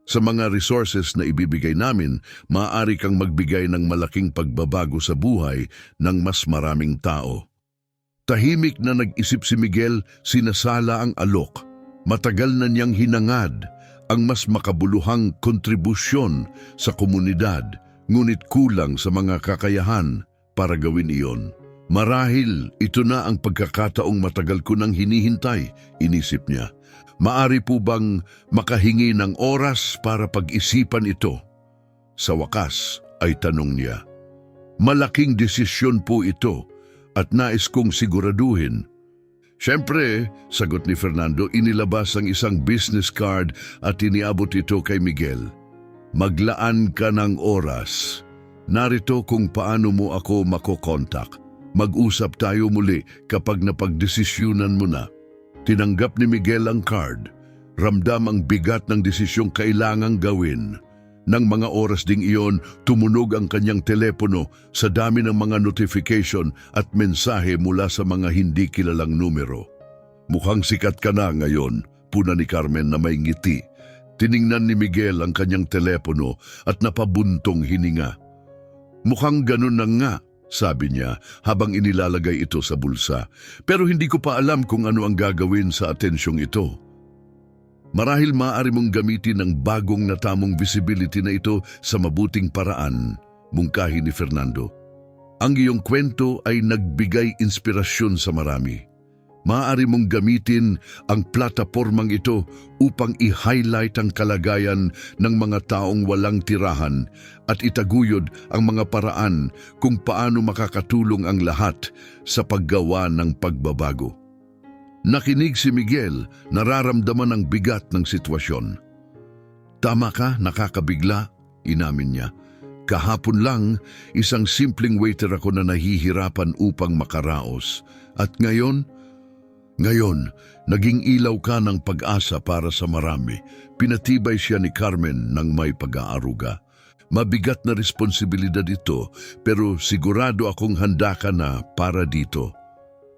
Sa mga resources na ibibigay namin, maaari kang magbigay ng malaking pagbabago sa buhay ng mas maraming tao. Tahimik na nag-isip si Miguel, sinasala ang alok. Matagal na niyang hinangad ang mas makabuluhang kontribusyon sa komunidad, ngunit kulang sa mga kakayahan para gawin iyon. Marahil ito na ang pagkakataong matagal ko nang hinihintay, inisip niya. Maari po bang makahingi ng oras para pag-isipan ito? Sa wakas ay tanong niya. Malaking desisyon po ito at nais kong siguraduhin. Siyempre, sagot ni Fernando, inilabas ang isang business card at iniabot ito kay Miguel. Maglaan ka ng oras. Narito kung paano mo ako makokontak. Mag-usap tayo muli kapag napagdesisyunan mo na. Tinanggap ni Miguel ang card. Ramdam ang bigat ng desisyong kailangang gawin. Nang mga oras ding iyon, tumunog ang kanyang telepono sa dami ng mga notification at mensahe mula sa mga hindi kilalang numero. Mukhang sikat ka na ngayon, puna ni Carmen na may ngiti. Tiningnan ni Miguel ang kanyang telepono at napabuntong hininga. Mukhang ganun na nga, sabi niya habang inilalagay ito sa bulsa. Pero hindi ko pa alam kung ano ang gagawin sa atensyong ito. Marahil maaari mong gamitin ang bagong natamong visibility na ito sa mabuting paraan, mungkahi ni Fernando. Ang iyong kwento ay nagbigay inspirasyon sa marami. Maaari mong gamitin ang platapormang ito upang i-highlight ang kalagayan ng mga taong walang tirahan at itaguyod ang mga paraan kung paano makakatulong ang lahat sa paggawa ng pagbabago. Nakinig si Miguel, nararamdaman ang bigat ng sitwasyon. Tama ka, nakakabigla, inamin niya. Kahapon lang, isang simpleng waiter ako na nahihirapan upang makaraos. At ngayon, naging ilaw ka ng pag-asa para sa marami. Pinatibay siya ni Carmen ng may pag-aaruga. Mabigat na responsibilidad ito, pero sigurado akong handa ka na para dito.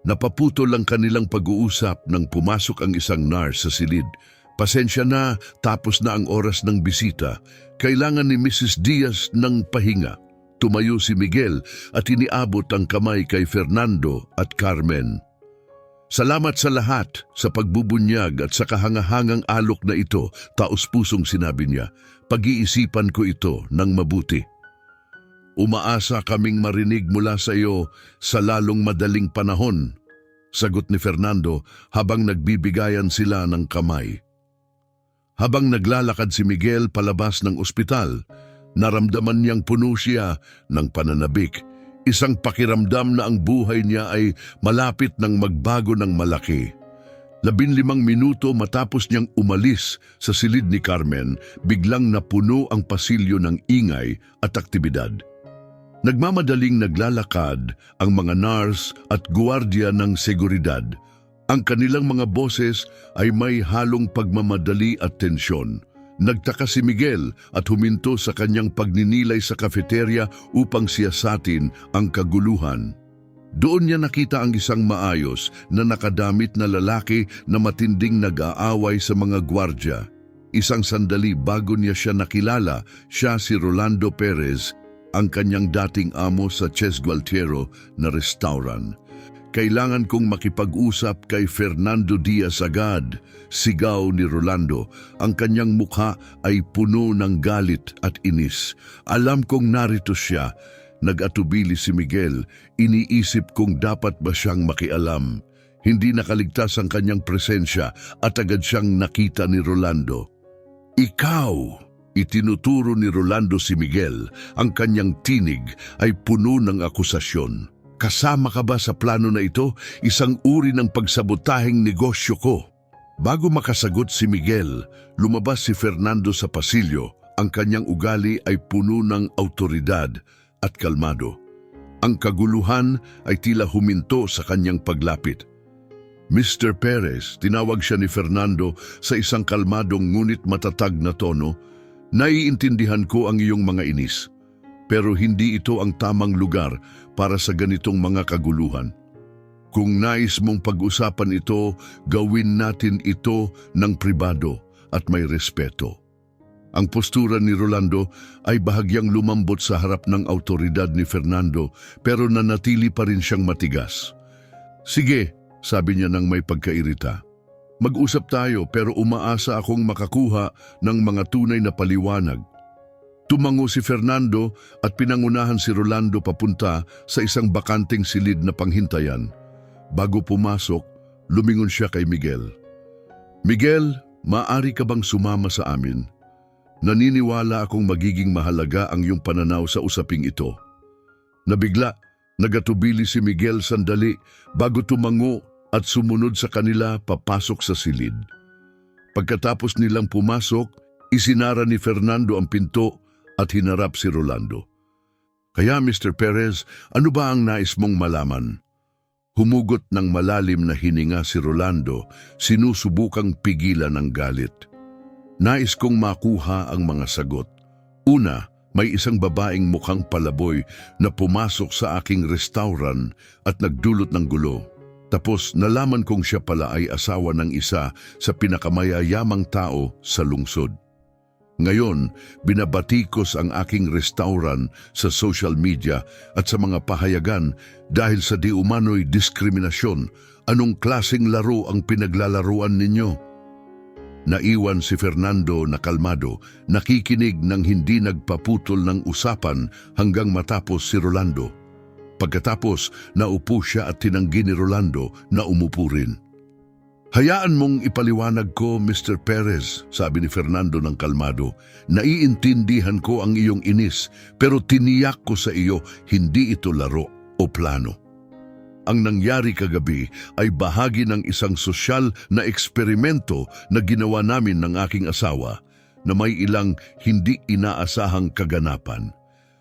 Napaputol ang kanilang pag-uusap nang pumasok ang isang nurse sa silid. Pasensya na, tapos na ang oras ng bisita. Kailangan ni Mrs. Diaz ng pahinga. Tumayo si Miguel at iniabot ang kamay kay Fernando at Carmen. Salamat sa lahat sa pagbubunyag at sa kahangahangang alok na ito, taos-pusong sinabi niya. Pag-iisipan ko ito ng mabuti. Umaasa kaming marinig mula sa iyo sa lalong madaling panahon, sagot ni Fernando habang nagbibigayan sila ng kamay. Habang naglalakad si Miguel palabas ng ospital, naramdaman niyang puno siya ng pananabik, isang pakiramdam na ang buhay niya ay malapit ng magbago ng malaki. 15 minuto matapos niyang umalis sa silid ni Carmen, biglang napuno ang pasilyo ng ingay at aktibidad. Nagmamadaling naglalakad ang mga nurse at guwardiya ng seguridad. Ang kanilang mga boses ay may halong pagmamadali at tensyon. Nagtaka si Miguel at huminto sa kanyang pagninilay sa kafeterya upang siyasatin ang kaguluhan. Doon niya nakita ang isang maayos na nakadamit na lalaki na matinding nag-aaway sa mga gwardya. Isang sandali bago niya siya nakilala, siya si Rolando Perez, ang kanyang dating amo sa Ches Gualtiero na restaurant. Kailangan kong makipag-usap kay Fernando Diaz agad, sigaw ni Rolando. Ang kanyang mukha ay puno ng galit at inis. Alam kong narito siya. Nag-atubili si Miguel. Iniisip kong dapat ba siyang makialam. Hindi nakaligtas ang kanyang presensya at agad siyang nakita ni Rolando. Ikaw! Itinuturo ni Rolando si Miguel, ang kanyang tinig ay puno ng akusasyon. Kasama ka ba sa plano na ito? Isang uri ng pagsabotaheng negosyo ko. Bago makasagot si Miguel, lumabas si Fernando sa pasilyo. Ang kanyang ugali ay puno ng autoridad at kalmado. Ang kaguluhan ay tila huminto sa kanyang paglapit. Mr. Perez, tinawag siya ni Fernando sa isang kalmadong ngunit matatag na tono. Naiintindihan ko ang iyong mga inis, pero hindi ito ang tamang lugar para sa ganitong mga kaguluhan. Kung nais mong pag-usapan ito, gawin natin ito ng pribado at may respeto. Ang postura ni Rolando ay bahagyang lumambot sa harap ng autoridad ni Fernando pero nanatili pa rin siyang matigas. Sige, sabi niya nang may pagkairita. Mag-usap tayo pero umaasa akong makakuha ng mga tunay na paliwanag. Tumango si Fernando at pinangunahan si Rolando papunta sa isang bakanting silid na panghintayan. Bago pumasok, lumingon siya kay Miguel. Miguel, maaari ka bang sumama sa amin? Naniniwala akong magiging mahalaga ang iyong pananaw sa usaping ito. Nabigla, nagatubili si Miguel sandali bago tumango at sumunod sa kanila papasok sa silid. Pagkatapos nilang pumasok, isinara ni Fernando ang pinto at hinarap si Rolando. Kaya Mr. Perez, ano ba ang nais mong malaman? Humugot ng malalim na hininga si Rolando, sinusubukang pigilan ang galit. Nais kong makuha ang mga sagot. Una, may isang babaeng mukhang palaboy na pumasok sa aking restaurant at nagdulot ng gulo. Tapos nalaman kong siya pala ay asawa ng isa sa pinakamayayamang tao sa lungsod. Ngayon, binabatikos ang aking restaurant sa social media at sa mga pahayagan dahil sa di umano'y diskriminasyon. Anong klaseng laro ang pinaglalaruan ninyo? Naiwan si Fernando na kalmado, nakikinig ng hindi nagpaputol ng usapan hanggang matapos si Rolando. Pagkatapos, naupo siya at tinanggi ni Rolando na umupo rin. Hayaan mong ipaliwanag ko, Mr. Perez, sabi ni Fernando ng kalmado. Naiintindihan ko ang iyong inis, pero tiniyak ko sa iyo hindi ito laro o plano. Ang nangyari kagabi ay bahagi ng isang sosyal na eksperimento na ginawa namin ng aking asawa na may ilang hindi inaasahang kaganapan.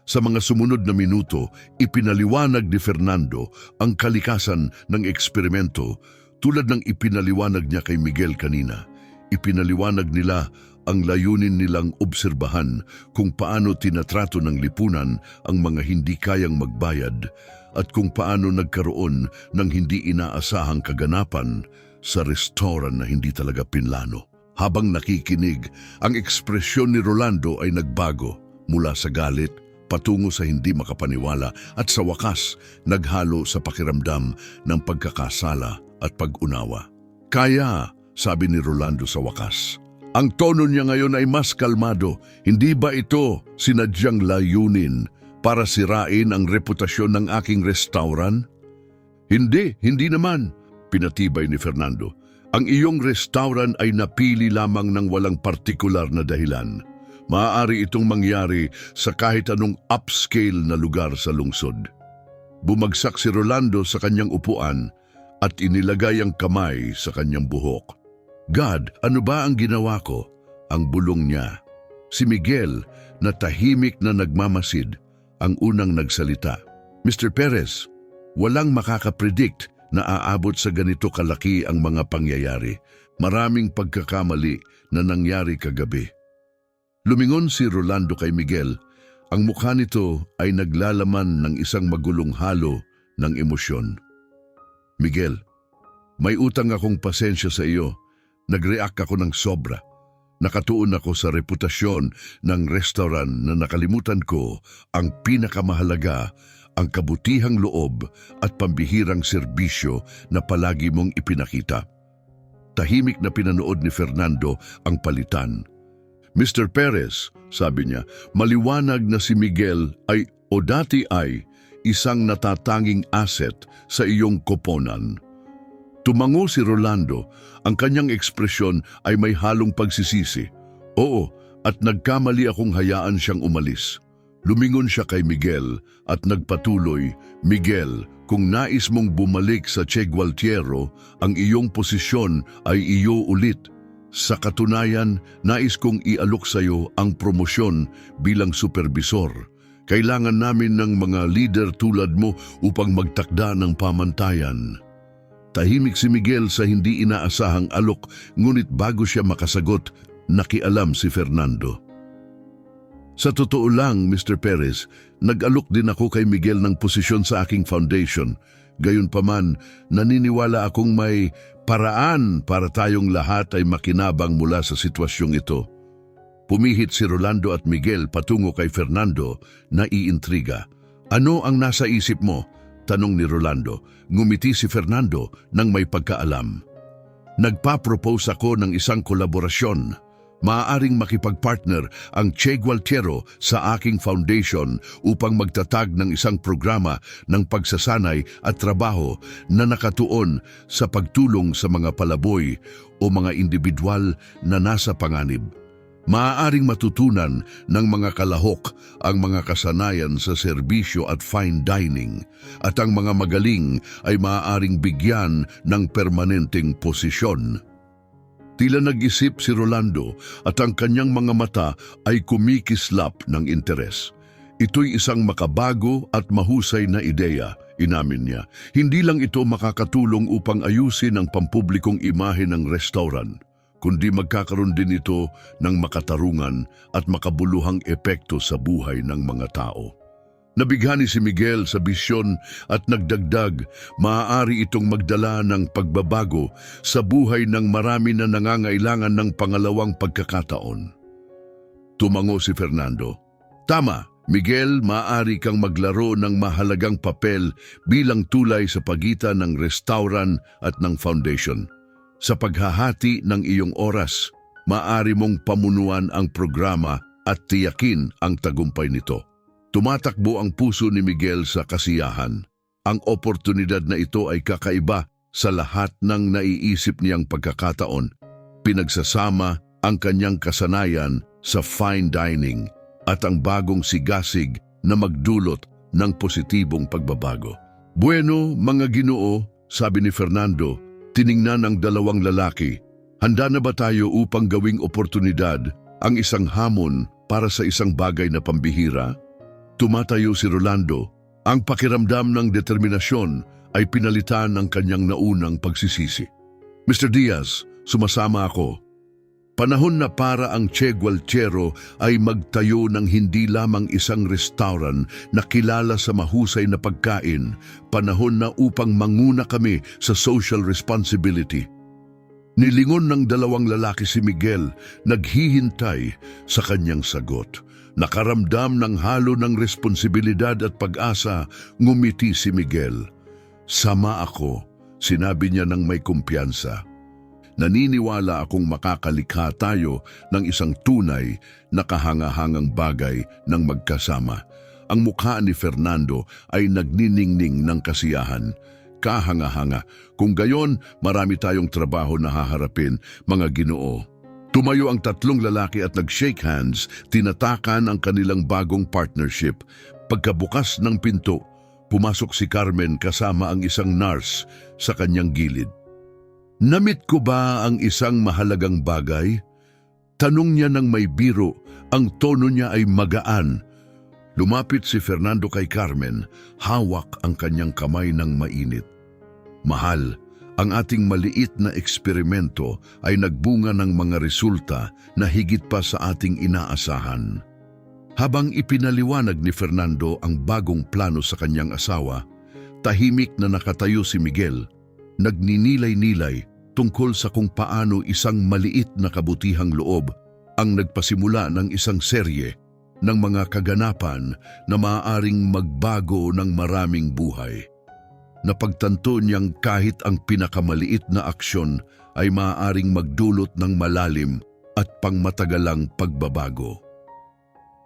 Sa mga sumunod na minuto, ipinaliwanag ni Fernando ang kalikasan ng eksperimento tulad ng ipinaliwanag niya kay Miguel kanina. Ipinaliwanag nila ang layunin nilang obserbahan kung paano tinatrato ng lipunan ang mga hindi kayang magbayad at kung paano nagkaroon ng hindi inaasahang kaganapan sa restaurant na hindi talaga pinlano. Habang nakikinig, ang ekspresyon ni Rolando ay nagbago mula sa galit patungo sa hindi makapaniwala at sa wakas naghalo sa pakiramdam ng pagkakasala at pag-unawa. Kaya, sabi ni Rolando sa wakas, ang tono niya ngayon ay mas kalmado. Hindi ba ito sinadyang layunin para sirain ang reputasyon ng aking restaurant? Hindi naman, pinatibay ni Fernando. Ang iyong restaurant ay napili lamang ng walang partikular na dahilan. Maaari itong mangyari sa kahit anong upscale na lugar sa lungsod. Bumagsak si Rolando sa kanyang upuan at inilagay ang kamay sa kanyang buhok. God, ano ba ang ginawa ko? Ang bulong niya. Si Miguel, na tahimik na nagmamasid, ang unang nagsalita. Mr. Perez, walang makakapredict na aabot sa ganito kalaki ang mga pangyayari. Maraming pagkakamali na nangyari kagabi. Lumingon si Rolando kay Miguel. Ang mukha nito ay naglalaman ng isang magulong halo ng emosyon. Miguel, may utang akong pasensya sa iyo. Nag-react ako ng sobra. Nakatuon ako sa reputasyon ng restaurant na nakalimutan ko ang pinakamahalaga, ang kabutihang loob at pambihirang serbisyo na palagi mong ipinakita. Tahimik na pinanood ni Fernando ang palitan. Mr. Perez, sabi niya, maliwanag na si Miguel ay o dati ay isang natatanging asset sa iyong koponan. Tumango si Rolando, ang kanyang ekspresyon ay may halong pagsisisi. Oo, At nagkamali akong hayaan siyang umalis. Lumingon siya kay Miguel at nagpatuloy, Miguel, kung nais mong bumalik sa Che Gualtiero, ang iyong posisyon ay iyo ulit. Sa katunayan, nais kong ialok sa iyo ang promosyon bilang supervisor. Kailangan namin ng mga leader tulad mo upang magtakda ng pamantayan. Tahimik si Miguel sa hindi inaasahang alok, ngunit bago siya makasagot, nakialam si Fernando. Sa totoo lang, Mr. Perez, nag-alok din ako kay Miguel ng posisyon sa aking foundation. Gayunpaman, naniniwala akong may paraan para tayong lahat ay makinabang mula sa sitwasyong ito. Pumihit si Rolando at Miguel patungo kay Fernando na iintriga. Ano ang nasa isip mo? Tanong ni Rolando. Ngumiti si Fernando nang may pagkaalam. Nagpa-propose ako ng isang kolaborasyon. Maaaring makipag-partner ang Che Gualtiero sa aking foundation upang magtatag ng isang programa ng pagsasanay at trabaho na nakatuon sa pagtulong sa mga palaboy o mga individual na nasa panganib. Maaaring matutunan ng mga kalahok ang mga kasanayan sa serbisyo at fine dining at ang mga magaling ay maaaring bigyan ng permanenteng posisyon. Tila nag-isip si Rolando at ang kanyang mga mata ay kumikislap ng interes. Ito'y isang makabago at mahusay na ideya, inamin niya. Hindi lang ito makakatulong upang ayusin ang pampublikong imahe ng restaurant, kundi magkakaroon din ito ng makatarungan at makabuluhang epekto sa buhay ng mga tao. Nabighani si Miguel sa bisyon at nagdagdag, maaari itong magdala ng pagbabago sa buhay ng marami na nangangailangan ng pangalawang pagkakataon. Tumango si Fernando. Tama, Miguel, maaari kang maglaro ng mahalagang papel bilang tulay sa pagitan ng restaurant at ng foundation. Sa paghahati ng iyong oras, maaari mong pamunuan ang programa at tiyakin ang tagumpay nito. Tumatakbo ang puso ni Miguel sa kasiyahan. Ang oportunidad na ito ay kakaiba sa lahat ng naiisip niyang pagkakataon. Pinagsasama ang kanyang kasanayan sa fine dining at ang bagong sigasig na magdulot ng positibong pagbabago. Bueno, mga Ginoo, sabi ni Fernando, tiningnan ang dalawang lalaki. Handa na ba tayo upang gawing oportunidad ang isang hamon para sa isang bagay na pambihira? Tumatayo si Rolando. Ang pakiramdam ng determinasyon ay pinalitan ng kanyang naunang pagsisisi. Mr. Diaz, sumasama ako. Panahon na para ang Che Gualtiero ay magtayo ng hindi lamang isang restaurant na kilala sa mahusay na pagkain. Panahon na upang manguna kami sa social responsibility. Nilingon ng dalawang lalaki si Miguel, naghihintay sa kanyang sagot. Nakaramdam ng halo ng responsibilidad at pag-asa, ngumiti si Miguel. Sama ako, sinabi niya ng may kumpiyansa. Naniniwala akong makakalikha tayo ng isang tunay na kahangahangang bagay ng magkasama. Ang mukha ni Fernando ay nagniningning ng kasiyahan. Kahanga-hanga, kung gayon marami tayong trabaho na haharapin, mga Ginoo. Tumayo ang tatlong lalaki at nag-shake hands, tinatakan ang kanilang bagong partnership. Pagkabukas ng pinto, pumasok si Carmen kasama ang isang nurse sa kanyang gilid. Namit ko ba ang isang mahalagang bagay? Tanong niya ng may biro, ang tono niya ay magaan. Lumapit si Fernando kay Carmen, hawak ang kanyang kamay ng mainit. Mahal, ang ating maliit na eksperimento ay nagbunga ng mga resulta na higit pa sa ating inaasahan. Habang ipinaliwanag ni Fernando ang bagong plano sa kanyang asawa, tahimik na nakatayo si Miguel, nagninilay-nilay tungkol sa kung paano isang maliit na kabutihang loob ang nagpasimula ng isang serye ng mga kaganapan na maaaring magbago ng maraming buhay. Napagtanto niyang kahit ang pinakamaliit na aksyon ay maaaring magdulot ng malalim at pangmatagalang pagbabago.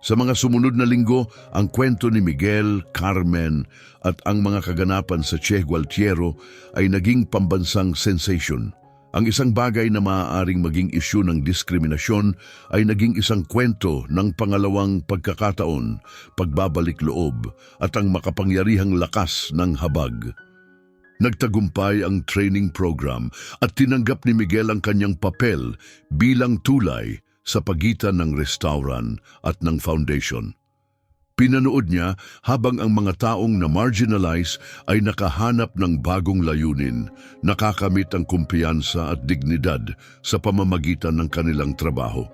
Sa mga sumunod na linggo, ang kwento ni Miguel, Carmen at ang mga kaganapan sa Che Gualtiero ay naging pambansang sensation. Ang isang bagay na maaaring maging isyu ng diskriminasyon ay naging isang kwento ng pangalawang pagkakataon, pagbabalik loob at ang makapangyarihang lakas ng habag. Nagtagumpay ang training program at tinanggap ni Miguel ang kanyang papel bilang tulay sa pagitan ng restaurant at ng foundation. Pinanood niya habang ang mga taong na marginalize ay nakahanap ng bagong layunin, nakakamit ang kumpiyansa at dignidad sa pamamagitan ng kanilang trabaho.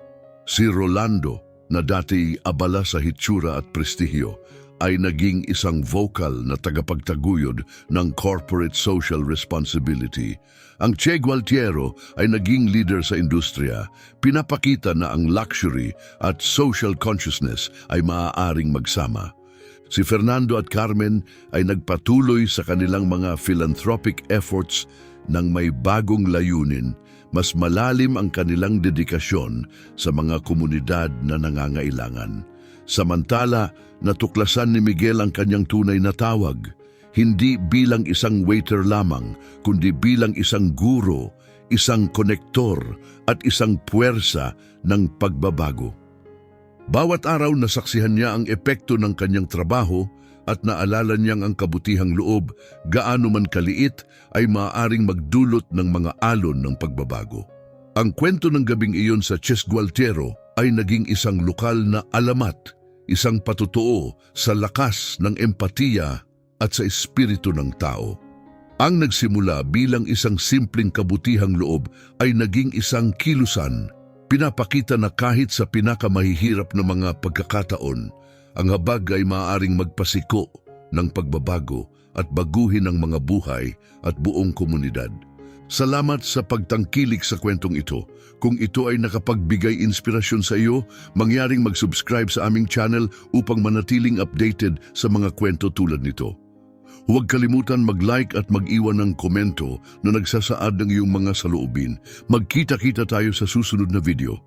Si Rolando, na dati abala sa hitsura at prestihyo, ay naging isang vocal na tagapagtaguyod ng corporate social responsibility. Ang Che Gualtiero ay naging leader sa industriya, pinapakita na ang luxury at social consciousness ay maaaring magsama. Si Fernando at Carmen ay nagpatuloy sa kanilang mga philanthropic efforts nang may bagong layunin, mas malalim ang kanilang dedikasyon sa mga komunidad na nangangailangan. Samantala, natuklasan ni Miguel ang kanyang tunay na tawag, hindi bilang isang waiter lamang, kundi bilang isang guro, isang konektor at isang puwersa ng pagbabago. Bawat araw nasaksihan niya ang epekto ng kanyang trabaho at naalala niyang ang kabutihang loob, gaano man kaliit, ay maaaring magdulot ng mga alon ng pagbabago. Ang kwento ng gabing iyon sa Che Gualtiero ay naging isang lokal na alamat, isang patutuo sa lakas ng empatiya at sa espiritu ng tao. Ang nagsimula bilang isang simpleng kabutihang loob ay naging isang kilusan, pinapakita na kahit sa pinakamahihirap na mga pagkakataon, ang habag ay maaaring magpasiko ng pagbabago at baguhin ang mga buhay at buong komunidad. Salamat sa pagtangkilik sa kwentong ito. Kung ito ay nakapagbigay inspirasyon sa iyo, mangyaring mag-subscribe sa aming channel upang manatiling updated sa mga kwento tulad nito. Huwag kalimutan mag-like at mag-iwan ng komento na nagsasaad ng iyong mga saloobin. Magkita-kita tayo sa susunod na video.